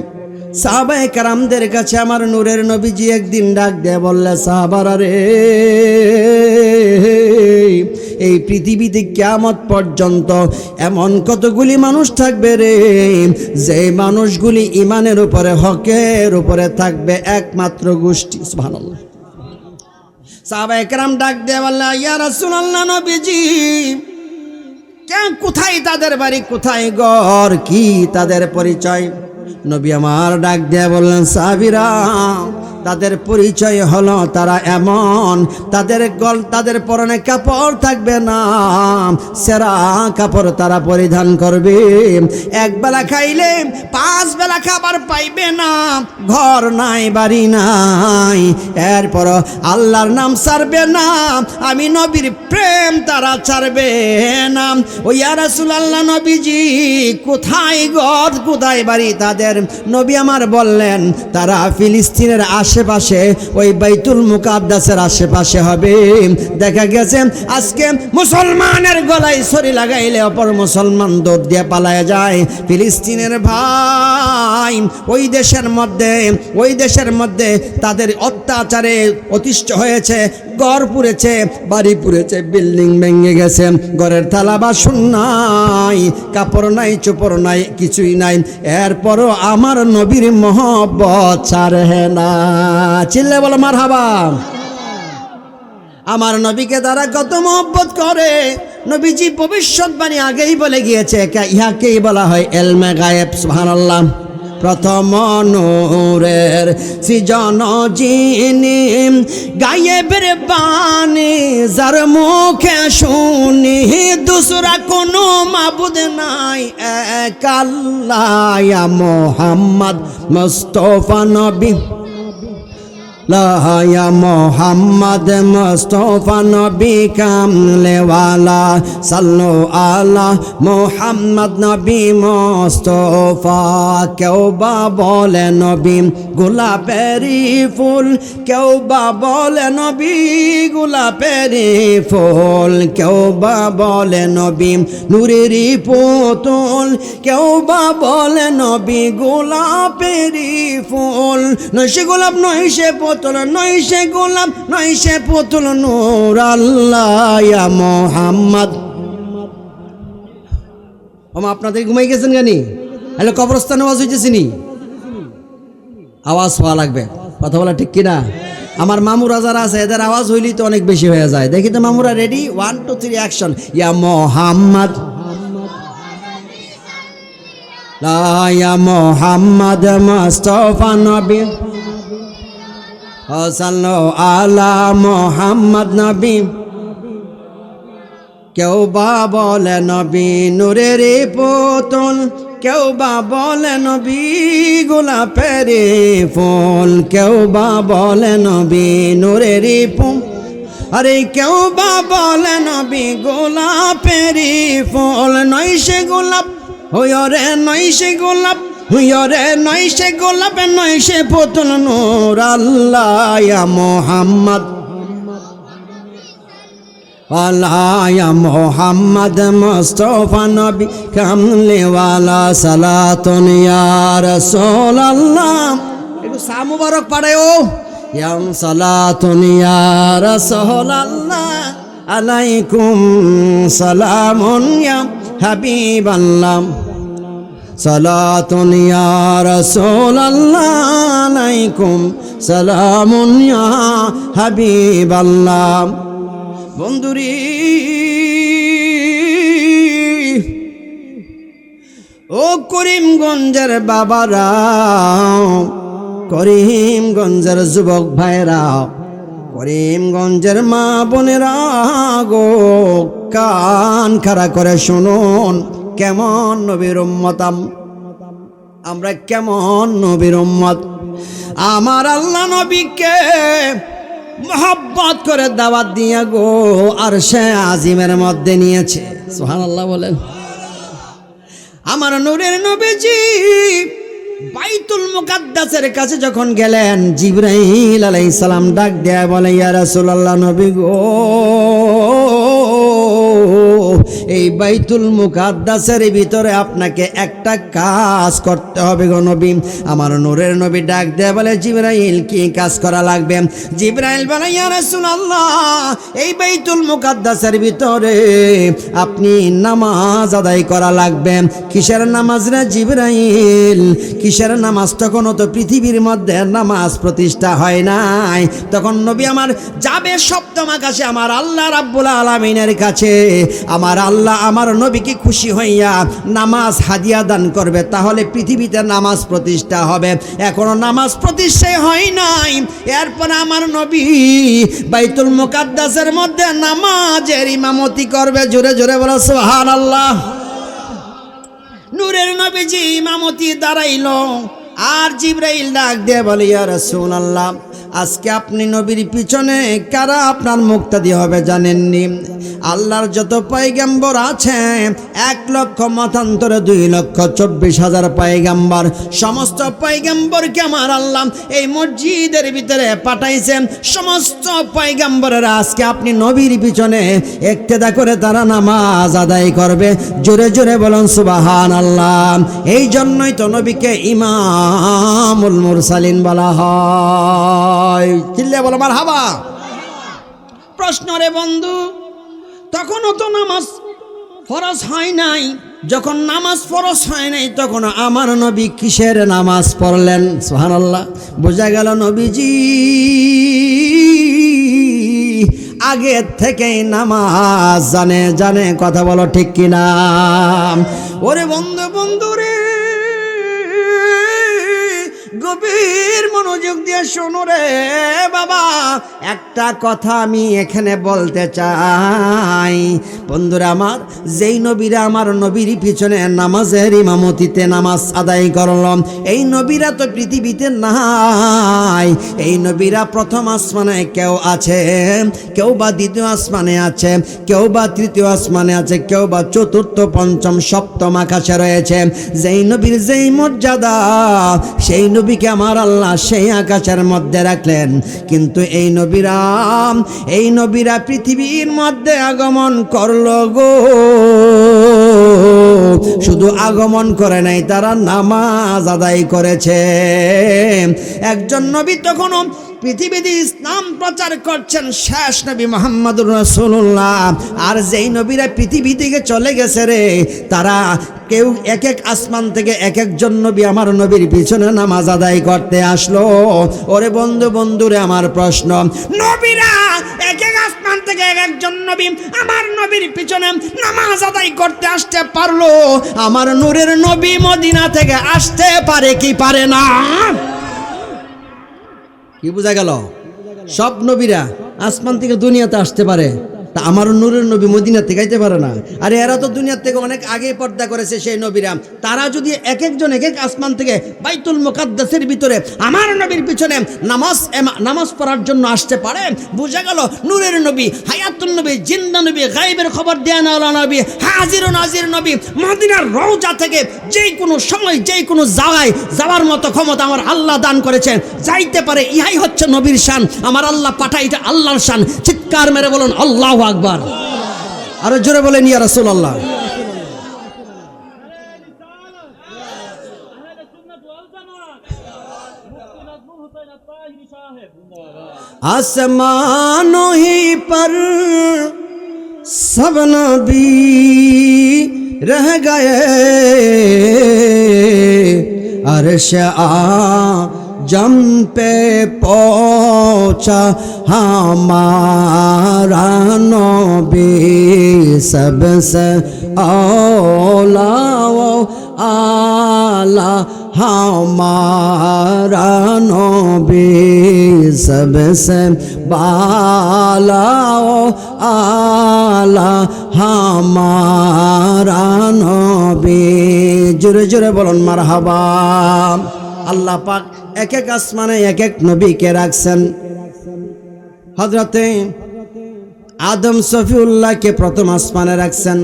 সাহাবায়ে কেরামদের কাছে আমার নূরের নবীজি একদিন ডাক দিয়ে বললে, সাহাবারা রে, এই পৃথিবীতে কিয়ামত পর্যন্ত এমন কতগুলি মানুষ থাকবে রে, যে মানুষগুলি ইমানের উপরে, হকের উপরে থাকবে, একমাত্র গোষ্ঠী। সুবহানাল্লাহ। সাহাবায়ে কেরাম ডাক দিয়ে বললে, ইয়া রাসূলুল্লাহ, নবীজি কোথায় তাদের বাড়ি, কোথায় ঘর, কি তাদের পরিচয়? নবী আমার ডাক দিয়ে বললেন, সাহাবীরা, তাদের পরিচয় হলো তারা এমন, তাদের পরনে কাপড় থাকবে না, সেরা কাপড় তারা পরিধান করবে, একবেলা খাইলে 5 বেলা খাবার পাইবে না, ঘর নাই, বাড়ি নাই, এরপর আল্লাহর নাম ছাড়বে না, আমি নবীর প্রেম তারা ছাড়বে না। ও ইয়া রাসূলুল্লাহ, নবীজি কোথায় ঘর, কোথায় বাড়ি তাদের? নবী আমার বললেন, তারা ফিলিস্তিনের আশেপাশে, ওই বাইতুল মুকাদ্দাসের আশেপাশে হবে। দেখা গেছে আজকে মুসলমানের গলায় ছড়ি লাগাইলে অপর মুসলমান দৌড় দিয়ে পালায় যায়। ফিলিস্তিনের ভাই ওই দেশের মধ্যে তাদের অত্যাচারে অতিষ্ঠ হয়েছে, ঘর পুড়েছে, বাড়ি পুড়েছে, বিল্ডিং ভেঙে গেছে, ঘরের থালা বাসন নাই, কাপড় নাই, চোপড় নাই, কিছুই নাই, এরপরও আমার নবীর মহব্বত ছাড়ে না। চিল্লে বলো মারহাবা। আমার নবীকে তারা কত মহব্বত করে। নবীজি ভবিষ্যৎবাণী আগেই বলে গিয়েছে, ইহাকেই বলা হয় ইলমে গায়েব। সুবহানাল্লাহ। প্রথম নূরের সৃজন যিনি, গায়েবের বাণী যার মুখে শুনি, দুসরা কোনো মাবুদ নাই, এক আল্লাহ। ইয়া মুহাম্মদ মুস্তাফা নবী, ইয়া মুহাম্মদ মুস্তাফা নবী কামলেওয়ালা, সাল্লু আলা মুহাম্মদ নবী মুস্তাফা। কেউ বা বলে নবী গোলাপেরি ফুল, কেউ বা বলে নবী গোলাপেরি ফুল, কেউ বা বলে নবী নূরেরই পুতুল, কেউ বা বলে নবী গোলাপেরি ফুল। নয় সে গোলাপ, নয় সে পুতুল, নয় সে গোলাপ, নয় সে পুতুল, নূর আল্লাহ। ইয়া মুহাম্মদ। আপনাদের ঘুমাই গেছেন জানি, হ্যালো কবরস্থানে আওয়াজ হইতেছিনি, আওয়াজ পাওয়া লাগবে, কথা বলা ঠিক কিনা? আমার মামুরা যারা আছে এদের আওয়াজ হইলেই তো অনেক বেশি হয়ে যায়। দেখি তো মামুরা, রেডি, 1 2 3 অ্যাকশন। ইয়া মোহাম্মদ, লা ইয়া মোহাম্মদ মুস্তাফা নবী, সাল্লু আলা মোহাম্মদ নবী। কেউ বা বলে নবী নূরের পুতুল, কেউ বা বলে নবী গোলাপের ফুল, কেউ বা বলে নবী নূরের ফুল, আরে কেউ বা বলে নবী গোলাপের ফুল। নয় সে গোলাপ হইরে, নয় সে গোলাপ হইরে, নয় সে গোলাপ, নয় সে পুতুল নূর আল্লাহ। ইয়া মোহাম্মদ, আলায়া মোহাম্মদ মুস্তাফা নবী কামলিওয়ালা, সালাতুন ইয়া রাসূলুল্লাহ। একটু সা মুবারক পড়ায়ও, ইয়া সালাতুন ইয়া রাসূলুল্লাহ, আলাইকুম সালামুন ইয়া হাবিবাল্লাহ, সালাতুন ইয়া রাসূলুল্লাহ, আলাইকুম সালামুন ইয়া হাবিবাল্লাহ। বন্ধুরি ও করিমগঞ্জের বাবারা, করিমগঞ্জের যুবক ভাইরা, করিমগঞ্জের মা বোনেরা গো, কান খাড়া করে শুনুন, কেমন নবীর উম্মত আমরা, কেমন নবীর উম্মত। আমার আল্লাহ নবীকে মোহাব্বত করে দাওয়াত দিয়া গো আর সে আজিমের মধ্যে নিয়েছে। সুবহানাল্লাহ বলেন। আমার নূরের নবীজি বাইতুল মুকাদ্দাসের কাছে যখন গেলেন, জিবরাইল আলাইহিস সালাম ডাক দেয়া বলে, ইয়া রাসূলুল্লাহ নবী গো, এই বাইতুল মুকাদ্দাসের ভিতরে আপনাকে একটা কাজ করতে হবে গো নবী। আমার নূরের নবী ডাক দেয়া বলে, জিবরাইল কি কাজ করা লাগবে? জিবরাইল বলে, ইয়া রাসূলুল্লাহ, এই বাইতুল মুকাদ্দাসের ভিতরে আপনি নামাজ আদায় করা লাগবে। কিসের নামাজ রে জিবরাইল? কিসের নামাজ? তখন তো পৃথিবীর মধ্যে নামাজ প্রতিষ্ঠা হয় নাই। তখন নবী আমার যাবে সপ্তম আকাশে আমার আল্লাহ রাব্বুল আলামিনের কাছে। আমার আল্লাহ আমার নবীকে খুশি হইয়া নামাজ হাদিয়া দান করবে, তাহলে পৃথিবীতে নামাজ প্রতিষ্ঠা হবে। এখনো নামাজ প্রতিষ্ঠা হয় নাই। এরপর আমার নবী বাইতুল মুকাদ্দাসের মধ্যে নামাজের ইমামতি করবে। জোরে জোরে বলো সুবহানাল্লাহ। নূরের নবীজি ইমামতি দাঁড়াইল, আর জিবরাইল ডাক দিয়ে বলে, ইয়া রাসূলুল্লাহ, আজকে আপনি নবীর পিছনে কারা আপনার মুক্তাদি হবে জানেননি? আল্লাহর যত পয়গম্বর আছে 1 লক্ষ মতান্তরে 2,24,000 পয়গম্বর, সমস্ত পয়গম্বরকে আমার আল্লাহ এই মসজিদের ভিতরে পাঠাইছেন। সমস্ত পয়গম্বরেরা আজকে আপনি নবীর পিছনে ইক্তেদা করে তারা নামাজ আদায় করবে। জোরে জোরে বলুন সুবহানাল্লাহ। এই জন্যই তো নবীকে ইমামুল মুরসালিন বলা হয়। চিল্লে বলো মারহাবা। প্রশ্ন রে বন্ধু, তখনও তো নামাজ ফরজ হয় নাই। যখন নামাজ ফরজ হয় নাই তখন আমার নবী কিসের নামাজ পড়লেন? সুবহানাল্লাহ। বোঝা গেল নবীজি আগে থেকেই নামাজ জানে। কথা বলো ঠিক কিনা? ওরে বন্ধু, বন্ধু রে, গভীর মনোযোগ দিয়ে শোনো রে বাবা। একটা কথা আমি এখানে বলতে চাই বন্ধুরা আমার, যেই নবীরা আমার নবীর পিছনে নামাজের ইমামতিতে নামাজ আদায় করল, এই নবীরা তো পৃথিবীতে নাই। এই নবীরা প্রথম আসমানে কেউ আছে, কেউ বা দ্বিতীয় আসমানে আছে, কেউ বা তৃতীয় আসমানে আছে, কেউ বা চতুর্থ, পঞ্চম, সপ্তম আকাশে রয়েছে। যেই নবীর যেই মর্যাদা, সেই নবীকে আমার আল্লাহ সেই আকাশের মধ্যে রাখলেন। কিন্তু এই নবীরা পৃথিবীর মধ্যে আগমন করলো গো। শুধু আগমন করে নাই, তারা নামাজ আদায় করেছে। একজন নবী তখনও পৃথিবীতে ইসলাম প্রচার করছেন শেষ নবী মুহাম্মদুর রাসূলুল্লাহ। আর যেই নবীরা পৃথিবী থেকে চলে গেছে রে, তারা কেউ এক এক আসমান থেকে এক একজন নবী আমার নবীর পিছনে নামাজ আদায় করতে আসলো। ওরে বন্ধুরে আমার প্রশ্ন, নবীরা এক এক আসমান থেকে এক একজন নবী আমার নবীর পিছনে নামাজ আদায় করতে আসতে পারলো, আমার নূরের নবী মদিনা থেকে আসতে পারে কি পারে না? কি বোঝা গেল? সব নবীরা আসমান থেকে দুনিয়াতে আসতে পারে, তা আমার নূরের নবী মদিনা থেকে আইতে পারে না। আরে এরা তো দুনিয়ার থেকে অনেক আগে পর্দা করেছে সেই নবীরা, তারা যদি এক একজন এক এক আসমান থেকে বাইতুল মুকাদ্দাসের ভিতরে আমার নবীর পিছনে নামাজ পড়ার জন্য আসতে পারে, বোঝা গেল নূরের নবী, হায়াতুন নবী, জিন্দা নবী, গায়েবের খবর দেন আলা নবী, হাজির ও নাজির নবী, মদিনার রওজা থেকে যেই কোনো সময় যেই কোনো জায়গায় যাওয়ার মতো ক্ষমতা আমার আল্লাহ দান করেছেন, যাইতে পারে। ইহাই হচ্ছে নবীর শান, আমার আল্লাহ পাঠায়, এটা আল্লাহর শান। চিৎকার মেরে বলুন আল্লাহু আকবার, আরো জোরে বলেন ইয়া রাসূলুল্লাহ। आसमानों ही पर सब नबी रह गए, अर्श आजम पे पहुंचा हमारा नबी, सबसे औला वो आला हमारा नबी, सबसे बाला वो आला हमारा नबी। জোরে জোরে বলুন মারহাবা। আল্লাহ পাক এক এক আসমানে এক এক নবীকে রাখছেন। হযরতে আদম সফিউল্লাহকে প্রথম আসমানে রাখছেন,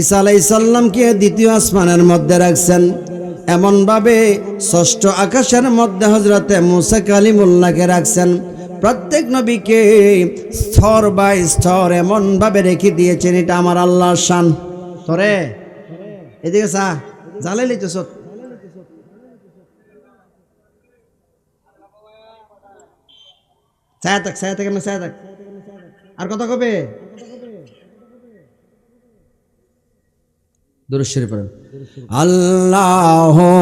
ঈসা আলাইহিস সালামকে দ্বিতীয় আসমানের মধ্যে রাখছেন, এমনভাবে ষষ্ঠ আকাশের মধ্যে হযরতে মুসা কালিমুল্লাহকে রাখছেন। প্রত্যেক নবীকে স্তর বাই স্তর এমনভাবে রেখে দিয়েছেন, এটা আমার আল্লাহর শান। তোরে এদিকে চা জ্বালাইলি তো সব ছায়া থাক এমনি ছায়া থাক। আর কথা কবে দুরূদ শরীফ পড়েন, আল্লাহুম্মা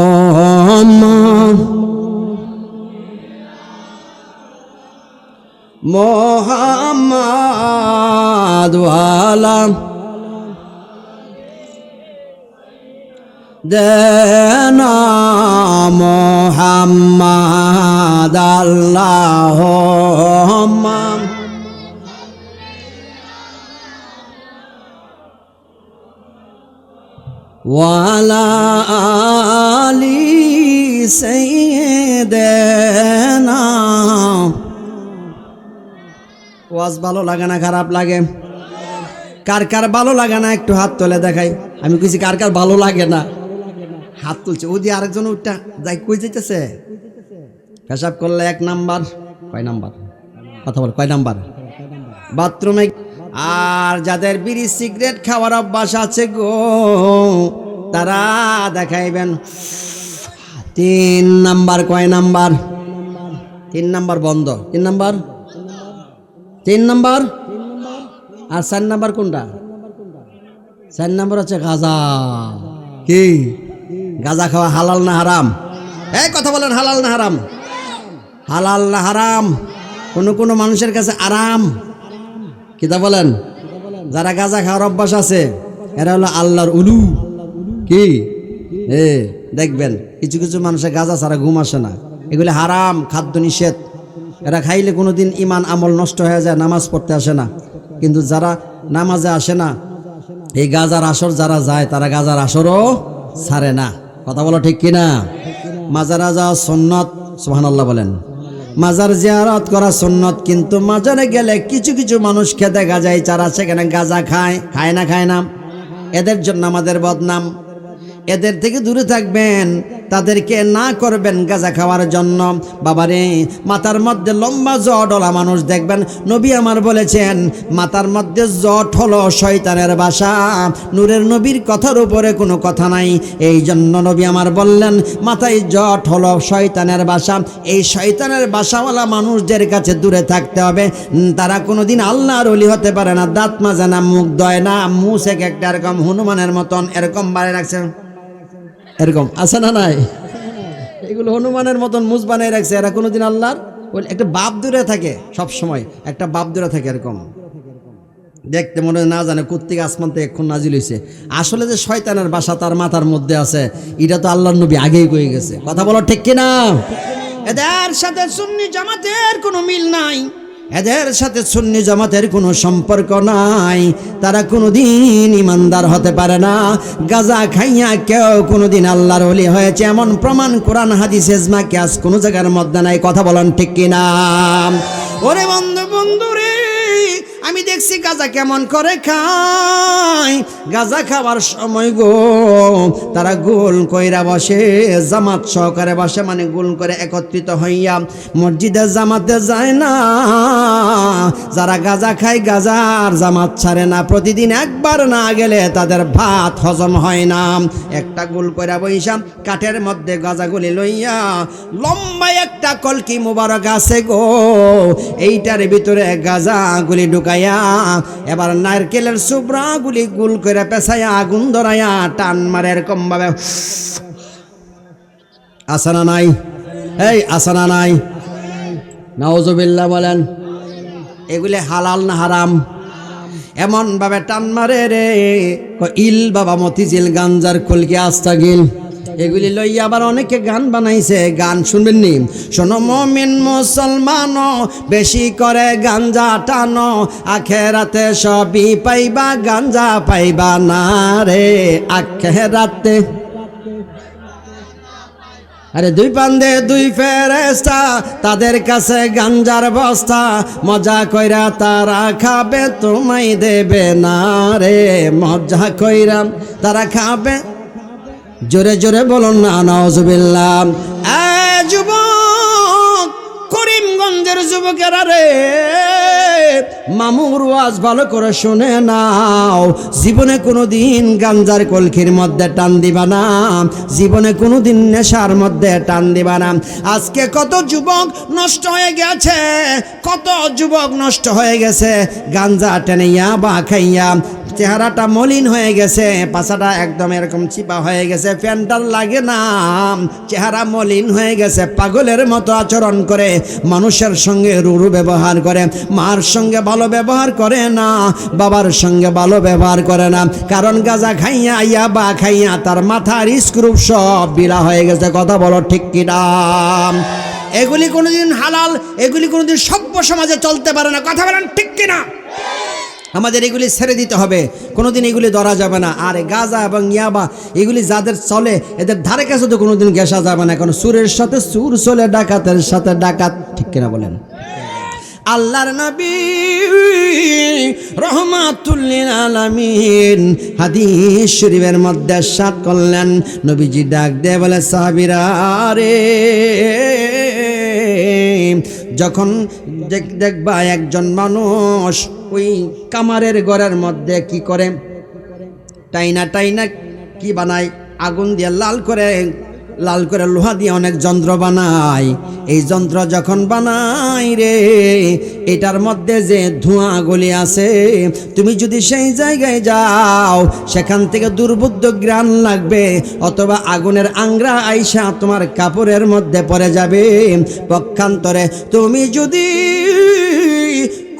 মুহাম্মাদ ওয়ালা দেনা মুহাম্মাদ, আল্লাহুম্মা ওয়ালা আলি সাইয়্যিদিনা। ওয়াজ ভালো লাগে না খারাপ লাগে? কার কার ভালো লাগে না একটু হাত তুলে দেখাই। আমি কইছি কার কার ভালো লাগে না, হাত তুলছে। ওদি আরেকজন ওইটা যাই কই যাইতেছে, পেশাব করলে 1 নাম্বার, কয় নাম্বার কথা বল, কয় নাম্বার বাথরুমে। আর যাদের বিড়ি সিগারেট খাওয়ার অভ্যাস আছে গো, তারা দেখাইবেন 3 নাম্বার। কয় নাম্বার? 3 নাম্বার বন্ধ। 3 নাম্বার, 3 নাম্বার। আর 4 নাম্বার কোনটা? 4 নাম্বার হচ্ছে গাঁজা। কি গাঁজা খাওয়া হালাল না হারাম? এই কথা বলেন, হালাল না হারাম? হালাল না হারাম? কোন মানুষের কাছে আরাম। কিতা বলেন? যারা গাঁজা খাওয়ার অভ্যাস আছে এরা হলো আল্লাহর উলু। কি দেখবেন কিছু কিছু মানুষের গাঁজা ছাড়া ঘুম আসে না, এগুলি হারাম, খাদ্য নিষেধ। এরা খাইলে কোনোদিন ইমান আমল নষ্ট হয়ে যায়, নামাজ পড়তে আসে না। কিন্তু যারা নামাজে আসে না, এই গাঁজার আসর যারা যায় তারা গাঁজার আসরও ছাড়ে না। কথা বলো ঠিক কিনা? মাজারে যাওয়া সুন্নত, সুবহানাল্লাহ বলেন। মাজার জিয়ারত করা সুন্নত, কিন্তু মাজারে গেলে কিছু কিছু মানুষ খেতে গাজাই চারা সেখানে গাঁজা খায় না? এদের জন্য আমাদের বদনাম। এদের থেকে দূরে থাকবেন, তাদেরকে না করবেন গাঁজা খাওয়ার জন্য। বাবারে, মাথার মধ্যে লম্বা জটওয়ালা মানুষ দেখবেন, নবী আমার বলেছেন মাথার মধ্যে জট হলো শয়তানের বাসা। নূরের নবীর কথার উপরে কোনো কথা নাই, এই জন্য নবী আমার বললেন মাথায় জট হলো শয়তানের বাসা। এই শয়তানের বাসাওয়ালা মানুষদের কাছে দূরে থাকতে হবে। তারা কোনোদিন আল্লাহর ওলি হতে পারে না। দাঁত মাজে না, মুখ দয় না, মুছে একটা এরকম হনুমানের মতন এরকম বাড়ি রাখছে, এরকম আছে না নাই? এগুলো হনুমানের মতন মুজ বানিয়ে রাখছে। এরা কোনোদিন আল্লাহর একটা বাপ দূরে থাকে, সব সময় একটা বাপ দূরে থাকে এরকম দেখতে, মনে না জানে কোত্থেকে আসমান থেকে এক্ষণ নাজিল হয়েছে। আসলে যে শয়তানের বাসা তার মাথার মধ্যে আছে, এটা তো আল্লাহর নবী আগেই কয়ে গেছে। কথা বলো ঠিক কিনা? এদের সাথে সুন্নি জামাতের কোনো মিল নাই, এদের সাথে সুন্নি জামাতের কোনো সম্পর্ক নাই। তারা কোনোদিন ইমানদার হতে পারে না। গাঁজা খাইয়া কেউ কোনোদিন আল্লাহর ওলি হয়েছে এমন প্রমাণ কোরআন হাদিস ইজমা কিয়াস কোনো জায়গার মধ্যে নাই। কথা বলেন ঠিক কিনা? ওরে বন্ধু, বন্ধু রে, আমি দেখছি গাঁজা কেমন করে খায়। গাঁজা খাওয়ার সময় গো তারা গোল কইরা বসে, জামাত সহকারে বসে, মানে গোল করে একত্রিত হইয়া মসজিদে জামাতে যায় না। যারা গাঁজা খায় গাঁজার জামাত ছাড়ে না, প্রতিদিন একবার না গেলে তাদের ভাত হজম হয় না। একটা গোল কইরা বইসা কাঠের মধ্যে গাঁজাগুলি লইয়া, লম্বা একটা কলকি মুবারক আছে গো, এইটার ভিতরে গাঁজাগুলি ঢুকাইয়া এবার নারকেলের সুবরাগুলি গুল করে পেছাইয়া আগুন ধরাইয়া টান মারে এরকম ভাবে। আসানা নাই? এই আসানা নাই? নাউজুবিল্লাহ বলেন। এগুলি হালাল না হারাম? এমন ভাবে টান মারে রে, ইল বাবা মতিঝিল গাঞ্জার কলকি আস্তাগিল, এগুলি লইয়া আবার অনেকে গান বানাইছে। গান শুনবেন নি? শোনো মুমিন মুসলমান, বেশি করে গাঞ্জা টানো, আখেরাতে সবই পাইবা, গাঞ্জা পাইবা না রে আখেরাতে। আরে দুই পান্দে দুই ফেরেশতা, তাদের কাছে গাঞ্জার বস্তা, মজা কইরা তারা খাবে, তোমায় দেবে না রে। মজা কইরা তারা খাবে। জোরে জোরে বলুন না নাউজুবিল্লাহ। যুবক, করিমগঞ্জের যুবকেরা রে, মামুর ওয়াজ ভালো করে শুনে নাও। জীবনে কোনোদিন গাঞ্জার কলখির মধ্যে টান দিবা না, জীবনে কোনোদিন নেশার মধ্যে টান দিবা না। আজকে কত যুবক নষ্ট হয়ে গেছে, কত যুবক নষ্ট হয়ে গেছে গাঞ্জা টেনিয়া বা খাইয়া। চেহারাটা মলিন হয়ে গেছে, পাছাটা একদম এরকম চিপা হয়ে গেছে, ফ্যানটার লাগে না, চেহারা মলিন হয়ে গেছে, পাগলের মতো আচরণ করে, মানুষের সঙ্গে রুরু ব্যবহার করে, মার সঙ্গে ভালো ব্যবহার করে না, বাবার সঙ্গে ভালো ব্যবহার করে না। কারণ গাঁজা খাইয়া ইয়া বা খাইয়া তার মাথার স্ক্রু সব বিলা হয়ে গেছে। কথা বলো ঠিক কিনা? এগুলি কোনোদিন হালাল, এগুলি কোনোদিন সভ্য সমাজে চলতে পারে না। কথা বলেন ঠিক কিনা? আমাদের এগুলি ছেড়ে দিতে হবে, কোনোদিন এগুলি ধরা যাবে না। আর গাঁজা এবং ইয়াবা এগুলি যাদের চলে, এদের ধারে কাছে তো কোনোদিন ঘেঁষা যাবে না, কারণ সুরের সাথে সুর চলে, ডাকাতের সাথে ডাকাত। ঠিক কিনা বলেন? আল্লাহর নবী রহমাতুল লিল আলামিন হাদিস শরীফের মধ্যে ইরশাদ করলেন, নবীজি ডাক দিয়ে বলে, সাহাবীরা রে, যখন দেখবা একজন মানুষ ওই কামারের ঘরের মধ্যে কি করে, টাইনা টাইনা কি বানায়, আগুন দিয়ে লাল করে লোহা দিয়ে অনেক যন্ত্র বানায়। এই যন্ত্র যখন বানায় রে, এটার মধ্যে যে ধোঁয়াগুলি আছে, তুমি যদি সেই জায়গায় যাও, সেখান থেকে দুর্বোধ্য ঘ্রাণ লাগবে, অথবা আগুনের আংরা আইসা তোমার কাপড়ের মধ্যে পড়ে যাবে। পক্ষান্তরে তুমি যদি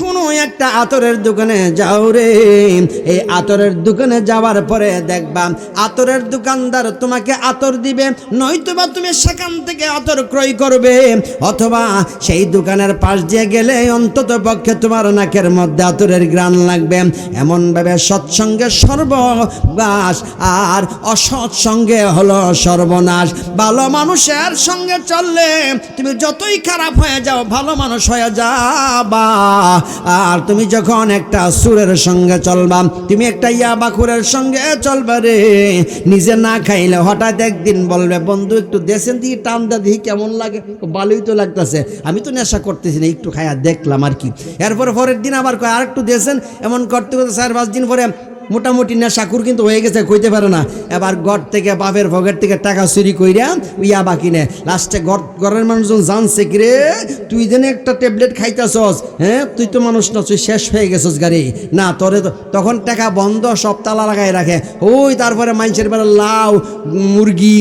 কোনো একটা আতরের দোকানে যাও রে, এই আতরের দোকানে যাওয়ার পরে দেখবা আতরের দোকানদার তোমাকে আতর দিবে, নয়তোবা তুমি সেখান থেকে আতর ক্রয় করবে, অথবা সেই দোকানের পাশ দিয়ে গেলে অন্তত পক্ষে তোমার নাকের মধ্যে আতরের ঘ্রাণ লাগবে। এমনভাবে সৎসঙ্গে সর্বনাশ, আর অসৎসঙ্গে হলো সর্বনাশ। ভালো মানুষের সঙ্গে চললে তুমি যতই খারাপ হয়ে যাও, ভালো মানুষ হয়ে যাবা। খবরদার তুমি যখন একটা সুরের সঙ্গে চলবা, তুমি একটা ইয়াবাখুরের সঙ্গে চলবা রে, নিজে না খাইলে হঠাৎ একদিন বলবে বন্ধু একটু দেশেন দিয়ে টান দা দিই কেমন লাগে, ভালোই তো লাগতেছে, আমি তো নেশা করতেছি না, একটু খাইয়া দেখলাম আর কি। এরপরে পরের দিন আবার কয় আর একটু দেশেন, এমন করতে করতে 4-5 দিন পরে মোটামুটি নেশাকুর কিন্তু হয়ে গেছে, কইতে পারে না। এবার ঘর থেকে বাপের পকেট থেকে টাকা চুরি কইরা ইয়াবা কিনে, লাস্টে ঘরের মানুষজন জানছে কি রে তুই যেন একটা ট্যাবলেট খাইতেছস, হ্যাঁ তুই তো মানুষ না, তুই শেষ হয়ে গেছস গাড়ি না তোরে তো। তখন টাকা বন্ধ, সব তালা লাগাই রাখে। ওই তারপরে মানুষের বেলা লাউ, মুরগি,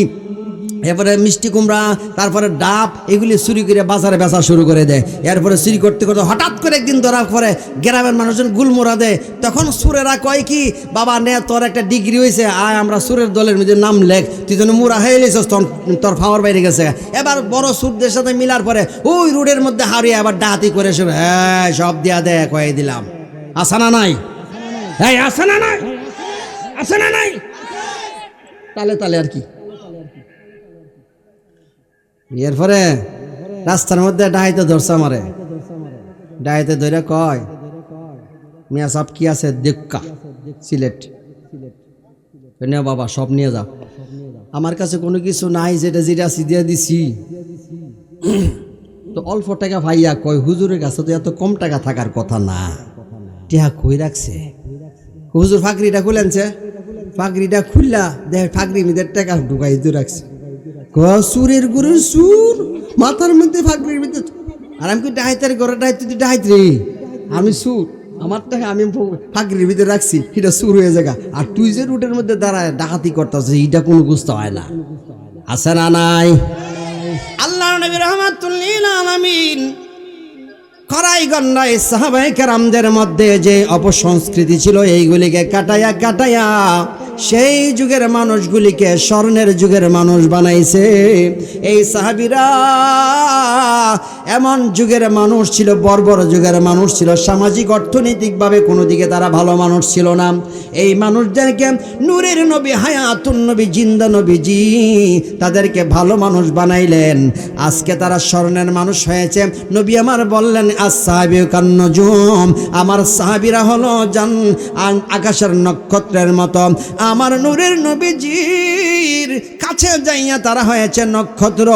এরপরে মিষ্টি কুমড়া, তারপরে ডাব, এগুলি চুরি করে বাজারে বেচা শুরু করে দেয়। এরপরে চুরি করতে করতে হঠাৎ করে একদিন ধরা পরে গ্রামের মানুষজন গুলমোড়া দেয়। তখন সুরেরা কয় কি বাবা নে তোর একটা ডিগ্রি হয়েছে, আয় আমরা সুরের দলের মধ্যে নাম লেখ, তুই যেন মুড়া হয়ে গেছিস, তোর ফাওয়ার বাইরে গেছে। এবার বড় সুরদের সাথে মিলার পরে ওই রোডের মধ্যে হারিয়ে আবার ডাহাতি করে শুরু, হ্যাঁ সব দিয়া দে কয়ে দিলাম। আসে না নাই? হ্যাঁ আসে না নাই? আসে না নাই? তালে তালে আর কি। এরপরে রাস্তার মধ্যে ডাহাইতে ধরছে আমারে, ডাহাইতে ধরে কয় মিয়া সাহেব কি আছে দেখা সিলেট, বাবা সব নিয়ে যাও, আমার কাছে কোনো কিছু নাই, যেটা যেটা দিয়ে দিছি। তো অল্প টাকা ভাইয়া কয় হুজুরের কাছে তো এত কম টাকা থাকার কথা না, টিহা কই রাখছে। হুজুর ফাঁকরিটা খুলেনছে, ফাঁকরিটা খুললা দেখ ফাঁকরি মিদের টাকা ঢুকাই দিয়ে রাখছে। সুরের গুরুর সুর মাথার মধ্যে ফাঁকরির মধ্যে, আর আমি কি ডাহাইতের ঘরে ডাহাইতে, তুই ডাহাইত রে, আমি সুর, আমার টাকা আমি ফাঁকরির ভিতরে রাখছি, এটা সুর হয়ে জায়গা। আর তুই যে রুটের মধ্যে দাঁড়ায় ডাকাতি করতেছে, এটা কোনো বুঝতে হয় না। আছে না নাই? আল্লাহ নবী রাহমাতুল লিল আলামিন খরাইগন্ডায় সাহাবায়ে কেরামদের মধ্যে যে অপসংস্কৃতি ছিল, এইগুলিকে কাটায়া কাটায়া সেই যুগের মানুষগুলিকে স্বর্ণের যুগের মানুষ বানাইছে। এই সাহাবীরা এমন যুগের মানুষ ছিল, বর্বর যুগের মানুষ ছিল, সামাজিক অর্থনৈতিকভাবে কোনো দিকে তারা ভালো মানুষ ছিল না। এই মানুষদেরকে নূরের নবী, হায়াতুন নবী, জিন্দা নবীজি তাদেরকে ভালো মানুষ বানাইলেন। আজকে তারা স্বর্ণের মানুষ হয়েছে। নবী আমার বললেন আসসাহাবিউ কান্নুজুম, আমার সাহাবীরা হলো আকাশের নক্ষত্রের মতো। আমার নূরের নবীজির কাছে যাইয়া তারা হয়েছে নক্ষত্র।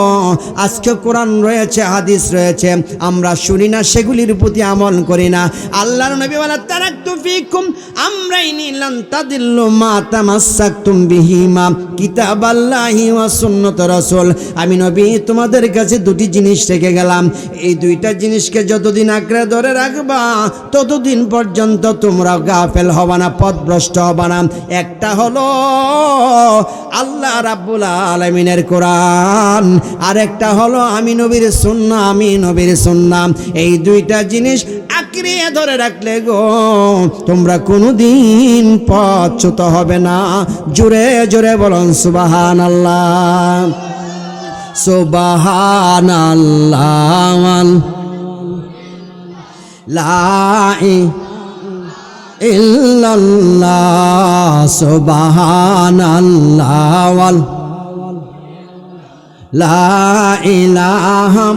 আজকে কোরআন রয়েছে, হাদিস রয়েছে, আমরা শুনি না, সেগুলির প্রতি আমল করি না। আল্লাহর নবী বলে তারাকতু ফিকুম আমরাইনি লান তাদিল্লু মা তামাসসাকতুম বিহিমা কিতাবাল্লাহি ওয়া সুন্নাত রাসূল। আমি নবী তোমাদের কাছে দুটি জিনিস রেখে গেলাম, এই দুইটা জিনিসকে যতদিন আঁকড়ে ধরে রাখবা ততদিন পর্যন্ত তোমরা গাফেল হবা না, পথভ্রষ্ট হবা না। একটা হলো আল্লাহ রাব্বুল আলামিনের কোরআন, আর একটা হলো আমি নবীর সুন্নাহ, আমি নবীর সুন্নাহ। এই দুইটা জিনিস আঁকড়ে ধরে রাখলে গো তোমরা কোনোদিন পথচ্যুত হবে না। জোরে জোরে বলুন সুবহানাল্লাহ, সুবহানাল্লাহ, লা ইল্লাল্লাহ, সুবহানাল্লাহ, লা ইলাহা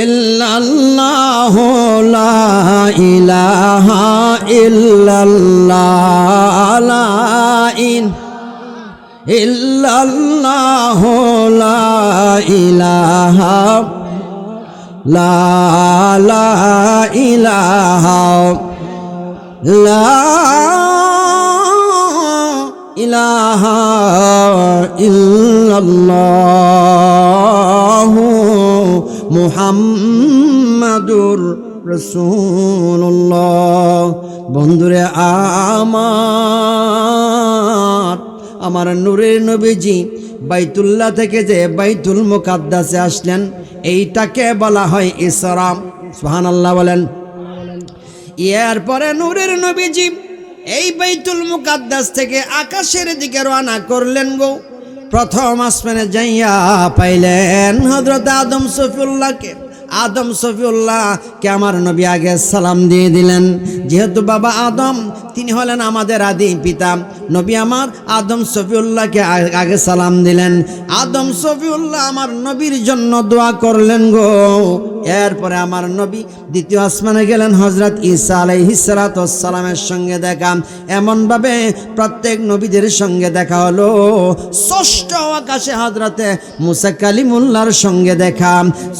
ইল্লাল্লাহ, লা ইলাহা ইল্লাল্লাহ, লা ইল্লাল্লাহ, লা ইলাহা, লা ইলাহা, লা ইলাহা ইল্লাল্লাহ মুহাম্মাদুর রাসূলুল্লাহ। বন্ধুরে আমার নূরের নবীজি বাইতুল্লাহ থেকে যে বাইতুল মুকাদ্দাসে আসলেন, এইটাকে বলা হয় ইসরা। সুবহানাল্লাহ বলেন। এরপরে নূরের নবীজি এই বাইতুল মুকাদ্দাস থেকে আকাশের দিকে রওনা করলেন গো। প্রথম আসমানে যাইয়া পাইলেন হযরত আদম সফিউল্লাহকে। আদম সফিউল্লাহকে আমার নবী আগে সালাম দিয়ে দিলেন। যেহেতু বাবা আদম তিনি হলেন আমাদের আদি পিতা, নবী আমার আদম সফিউল্লাহকে আগে সালাম দিলেন। আদম সফিউল্লাহ আমার নবীর জন্য দোয়া করলেন গো। এরপরে আমার নবী দ্বিতীয় আসমানে গেলেন, হযরত ঈসা আলাইহিস সালাতু ওয়াস সালামের সঙ্গে দেখা। এমনভাবে প্রত্যেক নবীদের সঙ্গে দেখা হলো। ষষ্ঠ আকাশে হযরতে মুসা কালিমুল্লাহর সঙ্গে দেখা।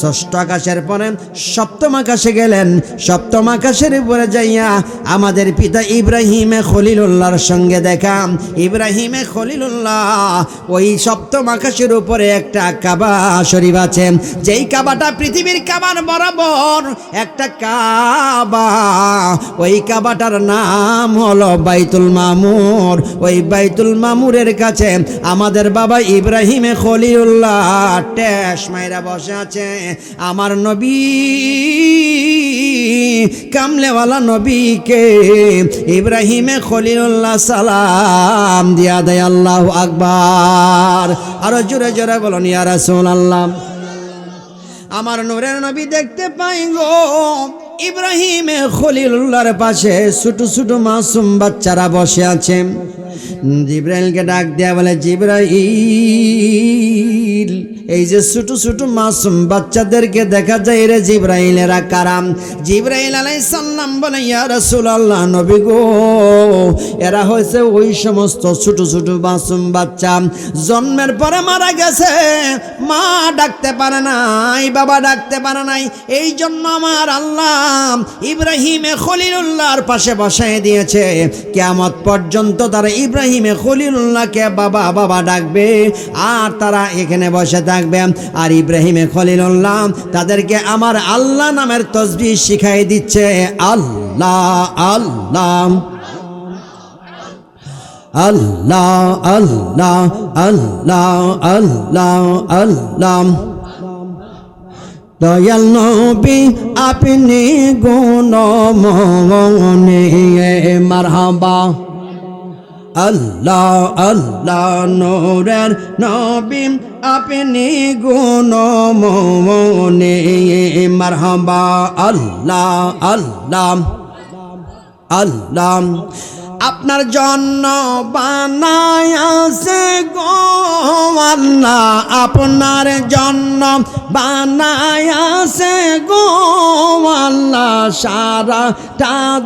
ষষ্ঠ আকাশের পরে সপ্তম আকাশে গেলেন। সপ্তম আকাশের উপরে যাইয়া আমাদের পিতা ইব্রাহিমে খলিলুল্লাহর সঙ্গে দেখা। ইব্রাহিমে খলিলুল্লাহ ওই সপ্তম আকাশের উপরে একটা কাবা শরীফ আছে, যেই কাবাটা পৃথিবীর কাবার বরাবর একটা কাবা। ওই কাবাটার নাম হলো বাইতুল মামুর। ওই বাইতুল মামুরের কাছে আমাদের বাবা ইব্রাহিমে খলিলুল্লাহ টেস মাইরা বসে আছে। আমার নবী কামলেওয়ালা নবীকে ইব্রাহিমে খলিলুল্লাহ সালাম দিয়া দেয়। আল্লাহু আকবার। আরো জোরে জোরে বলুন ইয়া রাসূলুল্লাহ। আমার নূরের নবী দেখতে পাই গো ইব্রাহিমে খলিলুল্লাহর পাশে ছোট ছোট মাসুম বাচ্চারা বসে আছে। জিবরাইলকে ডাক দেয়া বলে, জিবরাইল, এই যে ছোট ছোট মাসুম বাচ্চাদেরকে দেখা যায় রে জিবরাইল, এরা কারাম? জিবরাইল আলাইহিস সালাম বলে, ইয়া রাসূলুল্লাহ নবী গো, এরা হয়েছে ওই সমস্ত ছোট ছোট মাসুম বাচ্চা জন্মের পরে মারা গেছে, মা ডাকতে পারে নাই, বাবা ডাকতে পারে নাই। এই জন্য আমার আল্লাহ ইব্রাহিমে খলিলুল্লাহর পাশে বসায় দিয়েছে। কিয়ামত পর্যন্ত তারা ইব্রাহিমে খলিলুল্লাহকে বাবা বাবা ডাকবে, আর তারা এখানে বসে থাকবে। আর ইব্রাহিমে খলিলুল্লাহ তাদেরকে আমার আল্লাহ নামের তাসবিহ শিখাই দিচ্ছে। আল্লাহ আল্লাহ আল্লাহ আল্লাহ আল্লাহ আল্লাহ আল্লাহ। দয়াল নবী আপনি গুণমনে মারহাবা। আল্লাহ আল্লাহ নূরের নবী আপনি গুণমনে মারহাবা। আল্লাহ আল্লাহ আল্লাহ। আপনার জন্য বানায়াছে গো আল্লাহ, আপনার জন্য বানায়াছে গো আল্লাহ সারা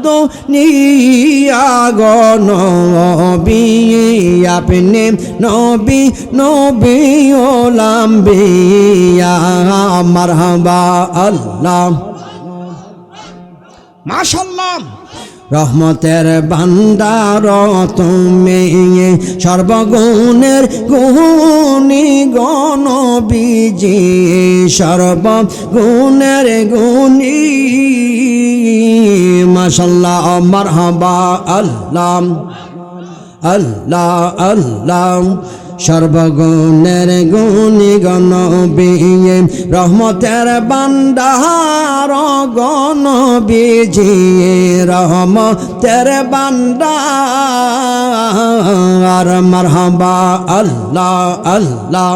দুনিয়া গো নবী আপনি নবী নবী ওলাম্বিয়া মারহাবা। আল্লাহ মাশাআল্লাহ। রহমতের ভান্ডার তুমি, সর্বগুণের গুণী গণবীজি, সর্বগুণের গুণী মাশাআল্লাহ মারহাবা। আল্লাহ আল্লাহ আল্লাহ। সর্বগুণের গুণী গণবী, রহমতের ভান্ডার গণবীজি, রহমতের ভান্ডার মারহাবা। আল্লাহ আল্লাহ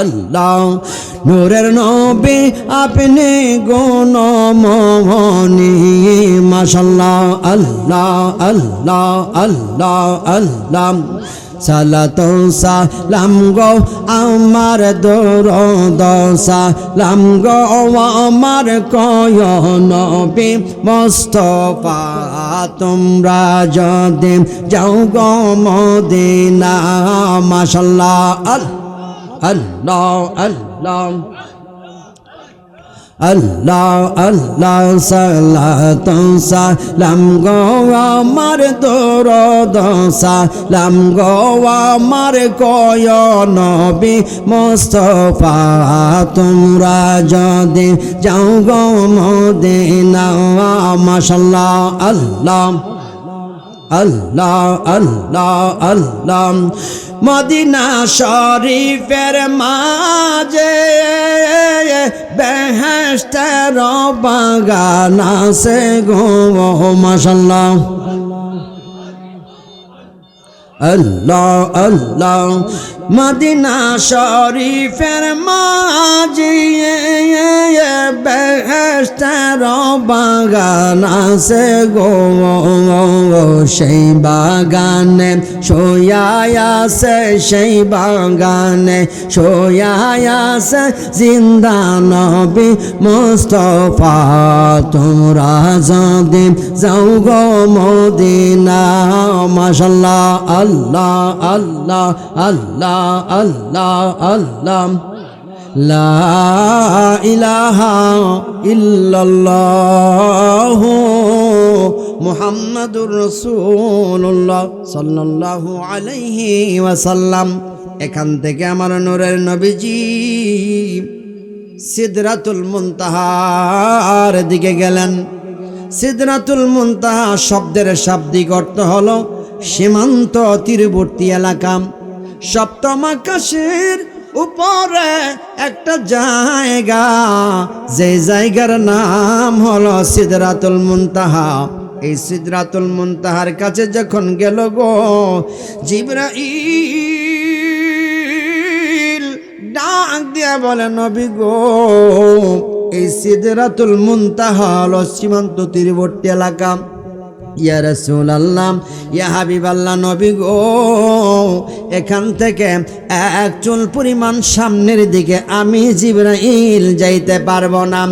আল্লাহ। নূরের নবী আপনি গুণমনি মাশাআল্লাহ। আল্লাহ আল্লাহ আল্লাহ আল্লাহ। সালাতু সালাম গো আমার দরুদ সালাম গো আমার কয় নবী মুস্তাফা, তোমরা যদি যাও গো মদিনা মাশাআল্লাহ। আল্লাহ আল্লাহ আল্লাহ আল্লাহ। সালাতু সালাম গো আমার দরুদ সালাম গো আমার কয় নবী মুস্তাফা, তোমরা যদি যাও গো মদিনা মাশাআল্লাহ। আল্লাহ আল্লাহ আল্লাহ আল্লাহ। মদিনা শরীফের মাঝে বেহেশতের বাগান আছে গো মাশাআল্লাহ। আল্লাহ আল্লাহ। মদিনা শরীফের মাঝে বেহেশতের বাগান আছে গো, সেই বাগানে শোয়া আছে, সেই বাগানে শোয়া আছে জিন্দা নবী মুস্তাফা। তোমরা যদি যাও গো মদিনা, মাশাআল্লাহ, আল্লাহ আল্লাহ আল্লাহ আল্লাহ আল্লাহ, লা ইলাহা ইল্লাল্লাহ মুহাম্মাদুর রাসূলুল্লাহ সাল্লাল্লাহু আলাইহি ওয়াসাল্লাম। এখান থেকে আমার নূরের নবীজি সিদরাতুল মুনতাহার দিকে গেলেন। সিদরাতুল মুনতাহা শব্দের শাব্দিক অর্থ হলো সীমান্ত তীরবর্তী এলাকা। সপ্তম আকাশের উপরে একটা জায়গা, যে জায়গার নাম হলো সিদরাতুল মুনতাহা। এই সিদরাতুল মুনতাহার কাছে যখন গেল গো জিবরাইল, ডাক দিয়া বলে নবী গো, এই সিদরাতুল মুনতাহা হলো সীমান্ত তীরবর্তী এলাকা। ইয়া রাসূলুল্লাহ, ইয়া হাবিবাল্লাহ, নবী গো, এখান থেকে এক চুল পরিমাণ সামনের দিকে আমি জিবরাইল যাইতে পারবো না।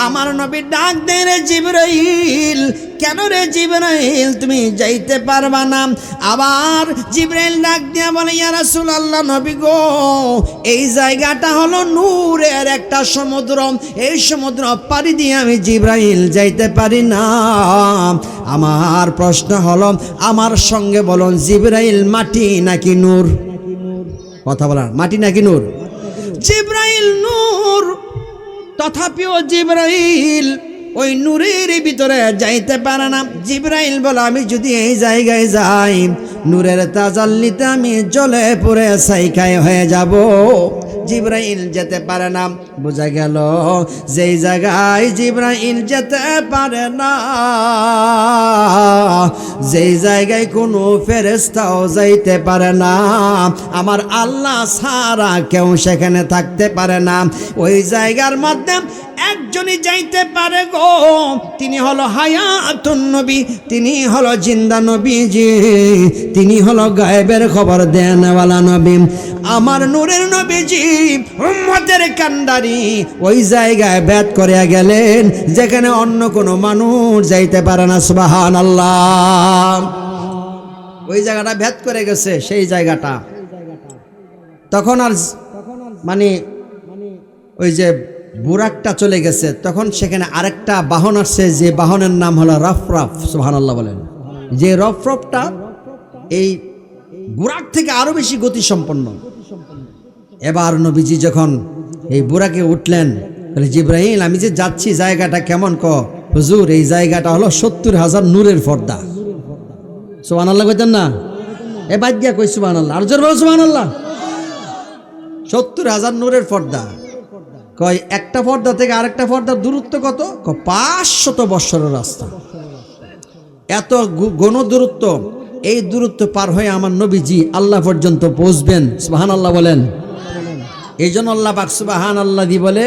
আমার নবী ডাক দেয়, রে জিবরাইল, কেন রে জিবরাইল তুমি যাইতে পারবা না? আবার জিবরাইল ডাক দিয়া বলে, ইয়া রাসূলুল্লাহ, নবী গো, এই জায়গাটা হলো নূরের একটা সমুদ্র, এই সমুদ্র পাড়ি দিয়ে আমি জিবরাইল যাইতে পারি না। আমার প্রশ্ন হলো, আমার সঙ্গে বলুন, জিবরাইল মাটি নাকি নূর? কথা বলার, মাটি নাকি নূর? জিবরাইল নূর, তথাপিও জিবরাইল ওই নূরের ভিতরে যাইতে পারে না। জিবরাইল বলে, আমি যদি এই জায়গায় যাই, নূরের তাজাল্লিতে আমি জ্বলে পুড়ে ছাইখাই হয়ে যাব। জিবরাইল যেতে পারে না। বোঝা গেল যেই জায়গায় জিবরাইল যেতে পারে না, যেই জায়গায় কোনো ফেরেশতাও যাইতে পারে না, আমার আল্লাহ ছাড়া কেউ সেখানে থাকতে পারে না। ওই জায়গার মধ্যে একজনই যাইতে পারে গো, তিনি হলো হায়াতুন নবী, তিনি হলো জিন্দা নবীজি, তিনি হলো গায়েবের খবর দেনওয়ালা নবী, আমার নূরের নবীজি, উম্মতের কান্ডারি। ওই জায়গায় ভেদ করে গেলেন যেখানে অন্য কোনো মানুষ যাইতে পারে না। সুবহানাল্লাহ। ওই জায়গাটা ভেদ করে গেছে, সেই জায়গাটা তখন আর মানে ওই যে বুরাকটা চলে গেছে, তখন সেখানে আরেকটা বাহন আসছে, যে বাহনের নাম হলো রফরফ। সুবহানাল্লাহ বলেন। যে রফরফটা এই বুরাক থেকে আরো বেশি গতি সম্পন্ন। এবার নবীজি যখন এই বুরাকে উঠলেন, বলে, জিবরাইল, আমি যে যাচ্ছি জায়গাটা কেমন? হুজুর, এই জায়গাটা হলো 70,000 নূরের পর্দা। সুবহানাল্লাহ কইতেন না? এ বাদ দিয়া কই সুবহানাল্লাহ, আর জোর বলো সুবহানাল্লাহ। 70,000 নূরের পর্দা। কয় একটা পর্দা থেকে আরেকটা পর্দার দূরত্ব কত? 500 বৎসরের রাস্তা। এত ঘন দূরত্ব। এই দূরত্ব পার হয়ে আমার নবীজি আল্লাহ পর্যন্ত পৌঁছবেন। সুবহানাল্লাহ বলেন। এই জন্য আল্লাহ পাক সুবহানাল্লাহ দি বলে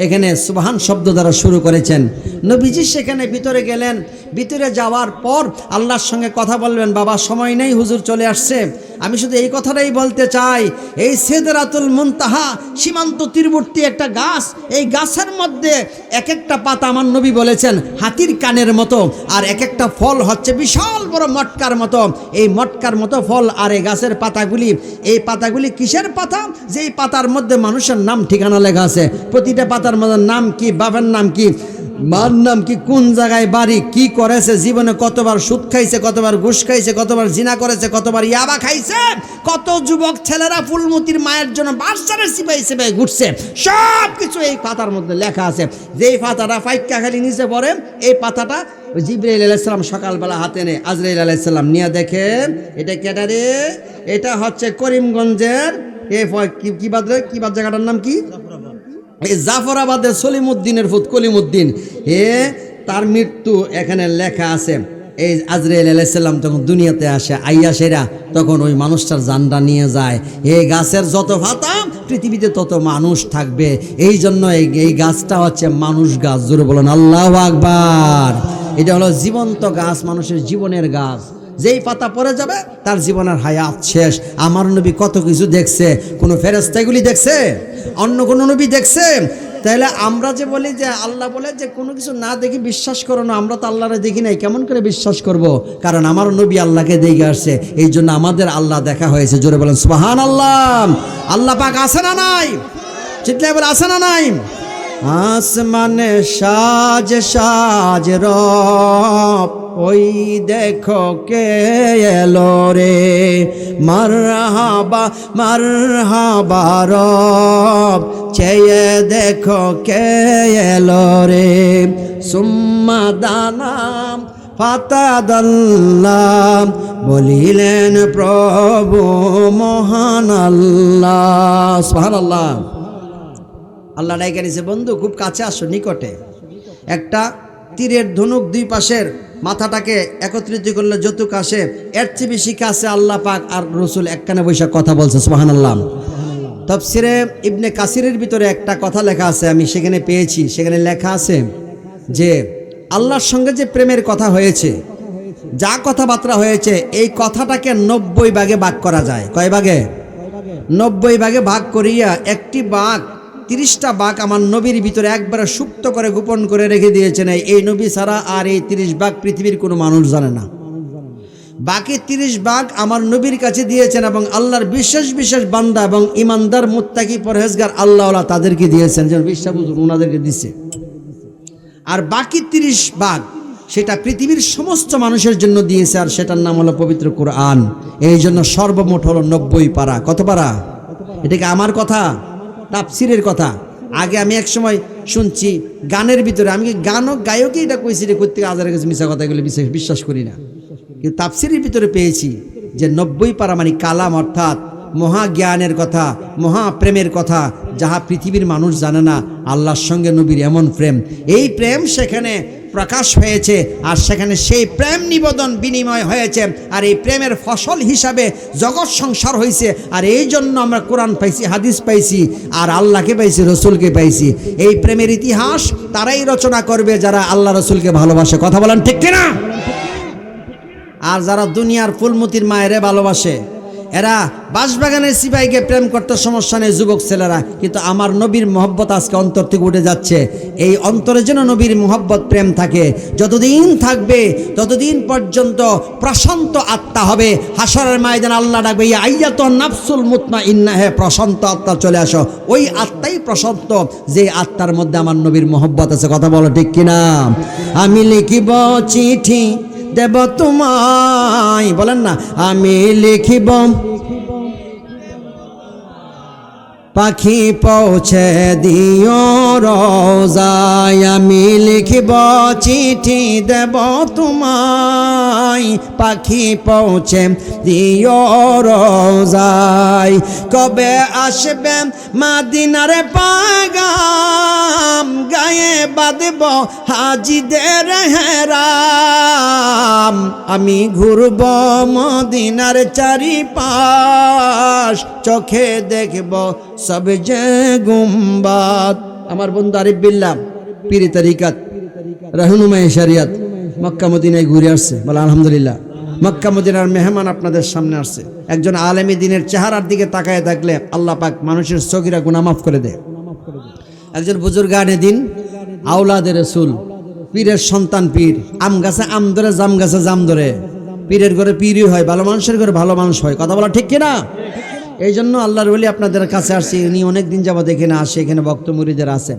এখানে সুবহান শব্দ দ্বারা শুরু করেছেন। নবীজি সেখানে ভিতরে গেলেন। ভিতরে যাওয়ার পর আল্লাহর সঙ্গে কথা বলবেন। বাবা, সময় নেই, হুজুর চলে আসছে। আমি শুধু এই কথাটাই বলতে চাই, এই সিদরাতুল মুনতাহা সীমান্ত তীরবর্তী একটা গাছ। এই গাছের মধ্যে এক একটা পাতা আমার নবী বলেছেন হাতির কানের মতো, আর এক একটা ফল হচ্ছে বিশাল বড় মটকার মতো। এই মটকার মতো ফল। আর এই গাছের পাতাগুলি, এই পাতাগুলি কিসের পাতা? যেই পাতার মধ্যে মানুষের নাম ঠিকানা লেখা আছে। প্রতিটা পাতার মধ্যে নাম কি, বাবার নাম কি, মার নাম কি, কোন জায়গায় বাড়ি, কি করেছে জীবনে, কতবার সুদ খাইছে, কতবার ঘুষ খাইছে, কতবার জিনা করেছে, কতবার ইয়াবা খাইছে, কত যুবক ছেলেরা ফুলমতির মায়ের জন্য বাচ্চারা সিপাই সিপাই ঘুরছে, সব কিছু এই পাতার মধ্যে লেখা আছে। যেই পাতাটা ফাইক্কা খালি নিচে পড়ে, এই পাতাটা জিবরাইল আলাইহিস সালাম সকালবেলা হাতে নেয়। আজরাইল আলাইহিস সালাম নিয়ে দেখে, এটা কেটা রে? এটা হচ্ছে করিমগঞ্জের কি বাদ জায়গাটার নাম কি? এই জাফরাবাদের সলিমউদ্দিনের ফুত কলিমউদ্দিন, তার মৃত্যু এখানে লেখা আছে। এই আজরাইল আলাইহিস সালাম তখন দুনিয়াতে আসে, আইয়া সেরা তখন ওই মানুষটার জানটা নিয়ে যায়। এই গাছের যত পাতা পৃথিবীতে তত মানুষ থাকবে, এই জন্য এই গাছটা হচ্ছে মানুষ গাছ। জোরে বলেন আল্লাহু আকবার। এটা হলো জীবন্ত গাছ, মানুষের জীবনের গাছ। যেই পাতা পড়ে যাবে তার জীবনের হায়াত শেষ। আমার নবী কত কিছু দেখছে, কোনো ফেরেশতা এগুলি দেখছে? অন্য কোনো নবী দেখছে? তাহলে আমরা যে বলি যে আল্লাহ বলে যে কোনো কিছু না দেখি বিশ্বাস করো না, আমরা তো আল্লাহরে দেখি নাই, কেমন করে বিশ্বাস করব? কারণ আমার নবী আল্লাহকে দেখে আসছে, এই জন্য আমাদের আল্লাহ দেখা হয়েছে। জোরে বলেন সুবহানাল্লাহ। আল্লাহ পাক আছে না নাই? চিৎকার বলে আছে না নাই? আসমানে সাজ সাজ রব, ওই দেখো কে এলো রে, মারহাবা মারহাবা রব, চেয়ে দেখো কে এলো রে, সুম্মা দানাম ফাতাদাল্লাহ, বলিলেন প্রভু মহান আল্লাহ। সুবহানাল্লাহ। আল্লাহ ডাইকা নিছে, বন্ধু খুব কাছে আসো, নিকটে। একটা তীরের ধনুক দুই পাশের মাথাটাকে একত্রিত করলে যতটুকু আসে, এর চেয়ে বেশি কাছে আল্লাহ পাক আর রসুল একখানে বৈশা কথা বলছে। সুবহানাল্লাহ। তাফসিরে ইবনে কাসিরের ভিতরে একটা কথা লেখা আছে, আমি সেখানে পেয়েছি। সেখানে লেখা আছে যে আল্লাহর সঙ্গে যে প্রেমের কথা হয়েছে, যা কথাবার্তা হয়েছে, এই কথাটাকে 90 ভাগে ভাগ করা যায়। কয় ভাগে? 90 ভাগে ভাগ করিয়া একটি ভাগ, 30টা ভাগ আমার নবীর ভিতরে একবারে সুপ্ত করে গোপন করে রেখে দিয়েছেন। এই নবী ছাড়া আর এই 30 ভাগ পৃথিবীর কোনো মানুষ জানে না। বাকি 30 ভাগ আমার নবীর কাছে দিয়েছেন এবং আল্লাহর বিশেষ বিশেষ বান্দা এবং ইমানদার মুত্তাকি পরহেজগার আল্লাহওয়ালা তাদেরকে দিয়েছেন, যেন বিশ্বাস ওনাদেরকে দিছে। আর বাকি 30 ভাগ সেটা পৃথিবীর সমস্ত মানুষের জন্য দিয়েছে, আর সেটার নাম হলো পবিত্র কোরআন। এই জন্য সর্বমোট হলো 90 পারা। কত পারা? এটাকে আমার কথা, তাফসিরের কথা। আগে আমি এক সময় শুনছি গানের ভিতরে, আমি গায়কই এটা কইছি রে, করতে আজারের কাছে মিশা কথা, এগুলো বিশ্বাস করি না। কিন্তু তাফসিরের ভিতরে পেয়েছি যে 90 পারা মানে কালাম, অর্থাৎ মহাজ্ঞানের কথা, মহাপ্রেমের কথা, যাহা পৃথিবীর মানুষ জানে না। আল্লাহর সঙ্গে নবীর এমন প্রেম, এই প্রেম সেখানে প্রকাশ হয়েছে, আর সেখানে সেই প্রেম নিবেদন বিনিময় হয়েছে, আর এই প্রেমের ফসল হিসাবে জগৎ সংসার হয়েছে। আর এই জন্য আমরা কোরআন পাইছি, হাদিস পাইছি, আর আল্লাহকে পাইছি, রসুলকে পাইছি। এই প্রেমের ইতিহাস তারাই রচনা করবে যারা আল্লাহ রসুলকে ভালোবাসে। কথা বলেন ঠিক কিনা? আর যারা দুনিয়ার ফুলমতির মায়েরে ভালোবাসে, এরা বাঁশবাগানের সিপাহীকে প্রেম করতে সমস্যা নেই, যুবক ছেলেরা। কিন্তু আমার নবীর মহব্বত আজকে অন্তর থেকে উঠে যাচ্ছে। এই অন্তরে যেন নবীর মহব্বত প্রেম থাকে, যতদিন থাকবে ততদিন পর্যন্ত প্রশান্ত আত্মা হবে। হাসরের ময়দানে আল্লাহ ডাকবে, ইয়া আইয়াতুন নাফসুল মুতমাইন্নাহ, হে প্রশান্ত আত্মা চলে আসো। ওই আত্মাই প্রশান্ত, যে আত্মার মধ্যে আমার নবীর মহব্বত আছে। কথা বলো ঠিক কিনা? আমি লিখিব চিঠি দেব তোমায়, বলেন না, আমি লিখিব পাখি পৌঁছে দিও রোজায়, আমি লিখিব চিঠি দেব তোমায়, পাখি পৌঁছে দিও রোজায়। কবে আসবে মাদিনার পাগাম, গায়ে বাঁধব হাজিদের হেরাম, আমি ঘুরব মদিনার চারিপাশ, চোখে দেখব সব যে গুম্বাদ। আমার বন্ধু আরিফ বিল্লাহ পীরি তরিকাত রহনুমায়ে শরিয়ত মক্কা মদিনায় ঘুরে আসছে। বলে আলহামদুলিল্লাহ। মক্কা মদিনার মেহমান আপনাদের সামনে আসছে। একজন আলেমী দিনের চেহারার দিকে তাকায় থাকলে আল্লাহ পাক মানুষের সগীরা গুনাহ মাফ করে দেয়। একজন বুজুর্গানে দিন, আওলাদে রাসূল, পীরের সন্তান পীর, আম গাছে আম ধরে, জাম গাছে জাম ধরে। পীরের ঘরে পীরই হয়, ভালো মানুষের ঘরে ভালো মানুষ হয়। কথা বলা ঠিক কিনা? এই জন্য আল্লাহর ওলি আপনাদের কাছে আসছি। উনি অনেকদিন যাবত এখানে আসে, এখানে বক্ত মুরিদের আছে।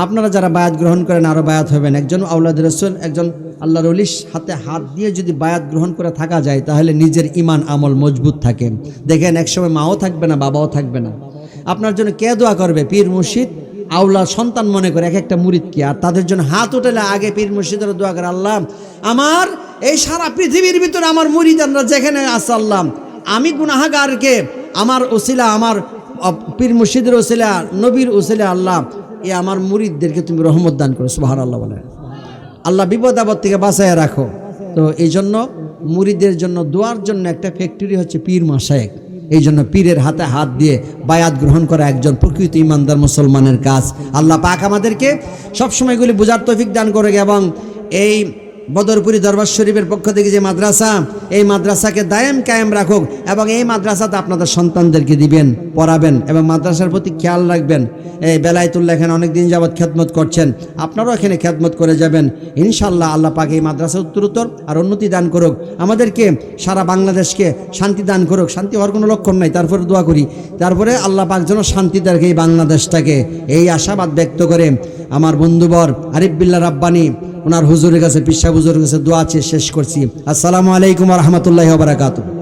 আপনারা যারা বায়াত গ্রহণ করেন আরও বায়াত হবেন। একজন আওলাদে রাসূল, একজন আল্লাহর ওলির হাতে হাত দিয়ে যদি বায়াত গ্রহণ করে থাকা যায়, তাহলে নিজের ইমান আমল মজবুত থাকে। দেখেন একসময় মাও থাকবে না, বাবাও থাকবে না, আপনার জন্য কে দোয়া করবে? পীর মুর্শিদ আওলা সন্তান মনে করে এক একটা মুরিদকে। আর তাদের জন্য হাত উঠালে আগে পীর মুর্শিদের দোয়া করে, আল্লাহ আমার এই সারা পৃথিবীর ভিতরে আমার মুরিদানরা যেখানে আছে, আল্লাহ আমি গুনাহগারকে আমার ওসিলা, আমার পীর মুর্শিদের ওসিলা, নবীর ওসিলা, আল্লাহ এই আমার মুরিদদেরকে তুমি রহমত দান করো। সুবহানাল্লাহ বলে। আল্লাহ বিপদ আপদ থেকে বাঁচায় রাখো। তো এই জন্য মুরিদের জন্য দোয়ার জন্য একটা ফ্যাক্টরি হচ্ছে পীর মাশায়েখ। এই জন্য পীরের হাতে হাত দিয়ে বায়াত গ্রহণ করা একজন প্রকৃত ইমানদার মুসলমানের কাজ। আল্লাহ পাক আমাদেরকে সবসময় এগুলি বোঝার তৌফিক দান করে এবং এই বদরপুরি দরবার শরীফের পক্ষ থেকে যে মাদ্রাসা, এই মাদ্রাসাকে দায়েম কায়েম রাখুক এবং এই মাদ্রাসাতে আপনাদের সন্তানদেরকে দিবেন, পড়াবেন এবং মাদ্রাসার প্রতি খেয়াল রাখবেন। এই বেলায়েতুল্লাহ এখানে অনেক দিন যাবৎ খেদমত করছেন, আপনারাও এখানে খেদমত করে যাবেন ইনশাআল্লাহ। আল্লাহ পাক এই মাদ্রাসা উত্তরোত্তর আর উন্নতি দান করুক, আমাদেরকে সারা বাংলাদেশকে শান্তি দান করুক। শান্তি হওয়ার কোনো লক্ষণ নাই, তারপরে দোয়া করি, তারপরে আল্লাহ পাক যেন শান্তি দেয় এই বাংলাদেশটাকে, এই আশাবাদ ব্যক্ত করে আমার বন্ধুবর আরিফ বিল্লাহ রাব্বানি ওনার হুজুরের কাছে, পিসা হুজুরের কাছে দোয়া চেয়ে শেষ করছি। আসসালামু আলাইকুম ওয়া রাহমাতুল্লাহি ওয়া বারাকাতুহু।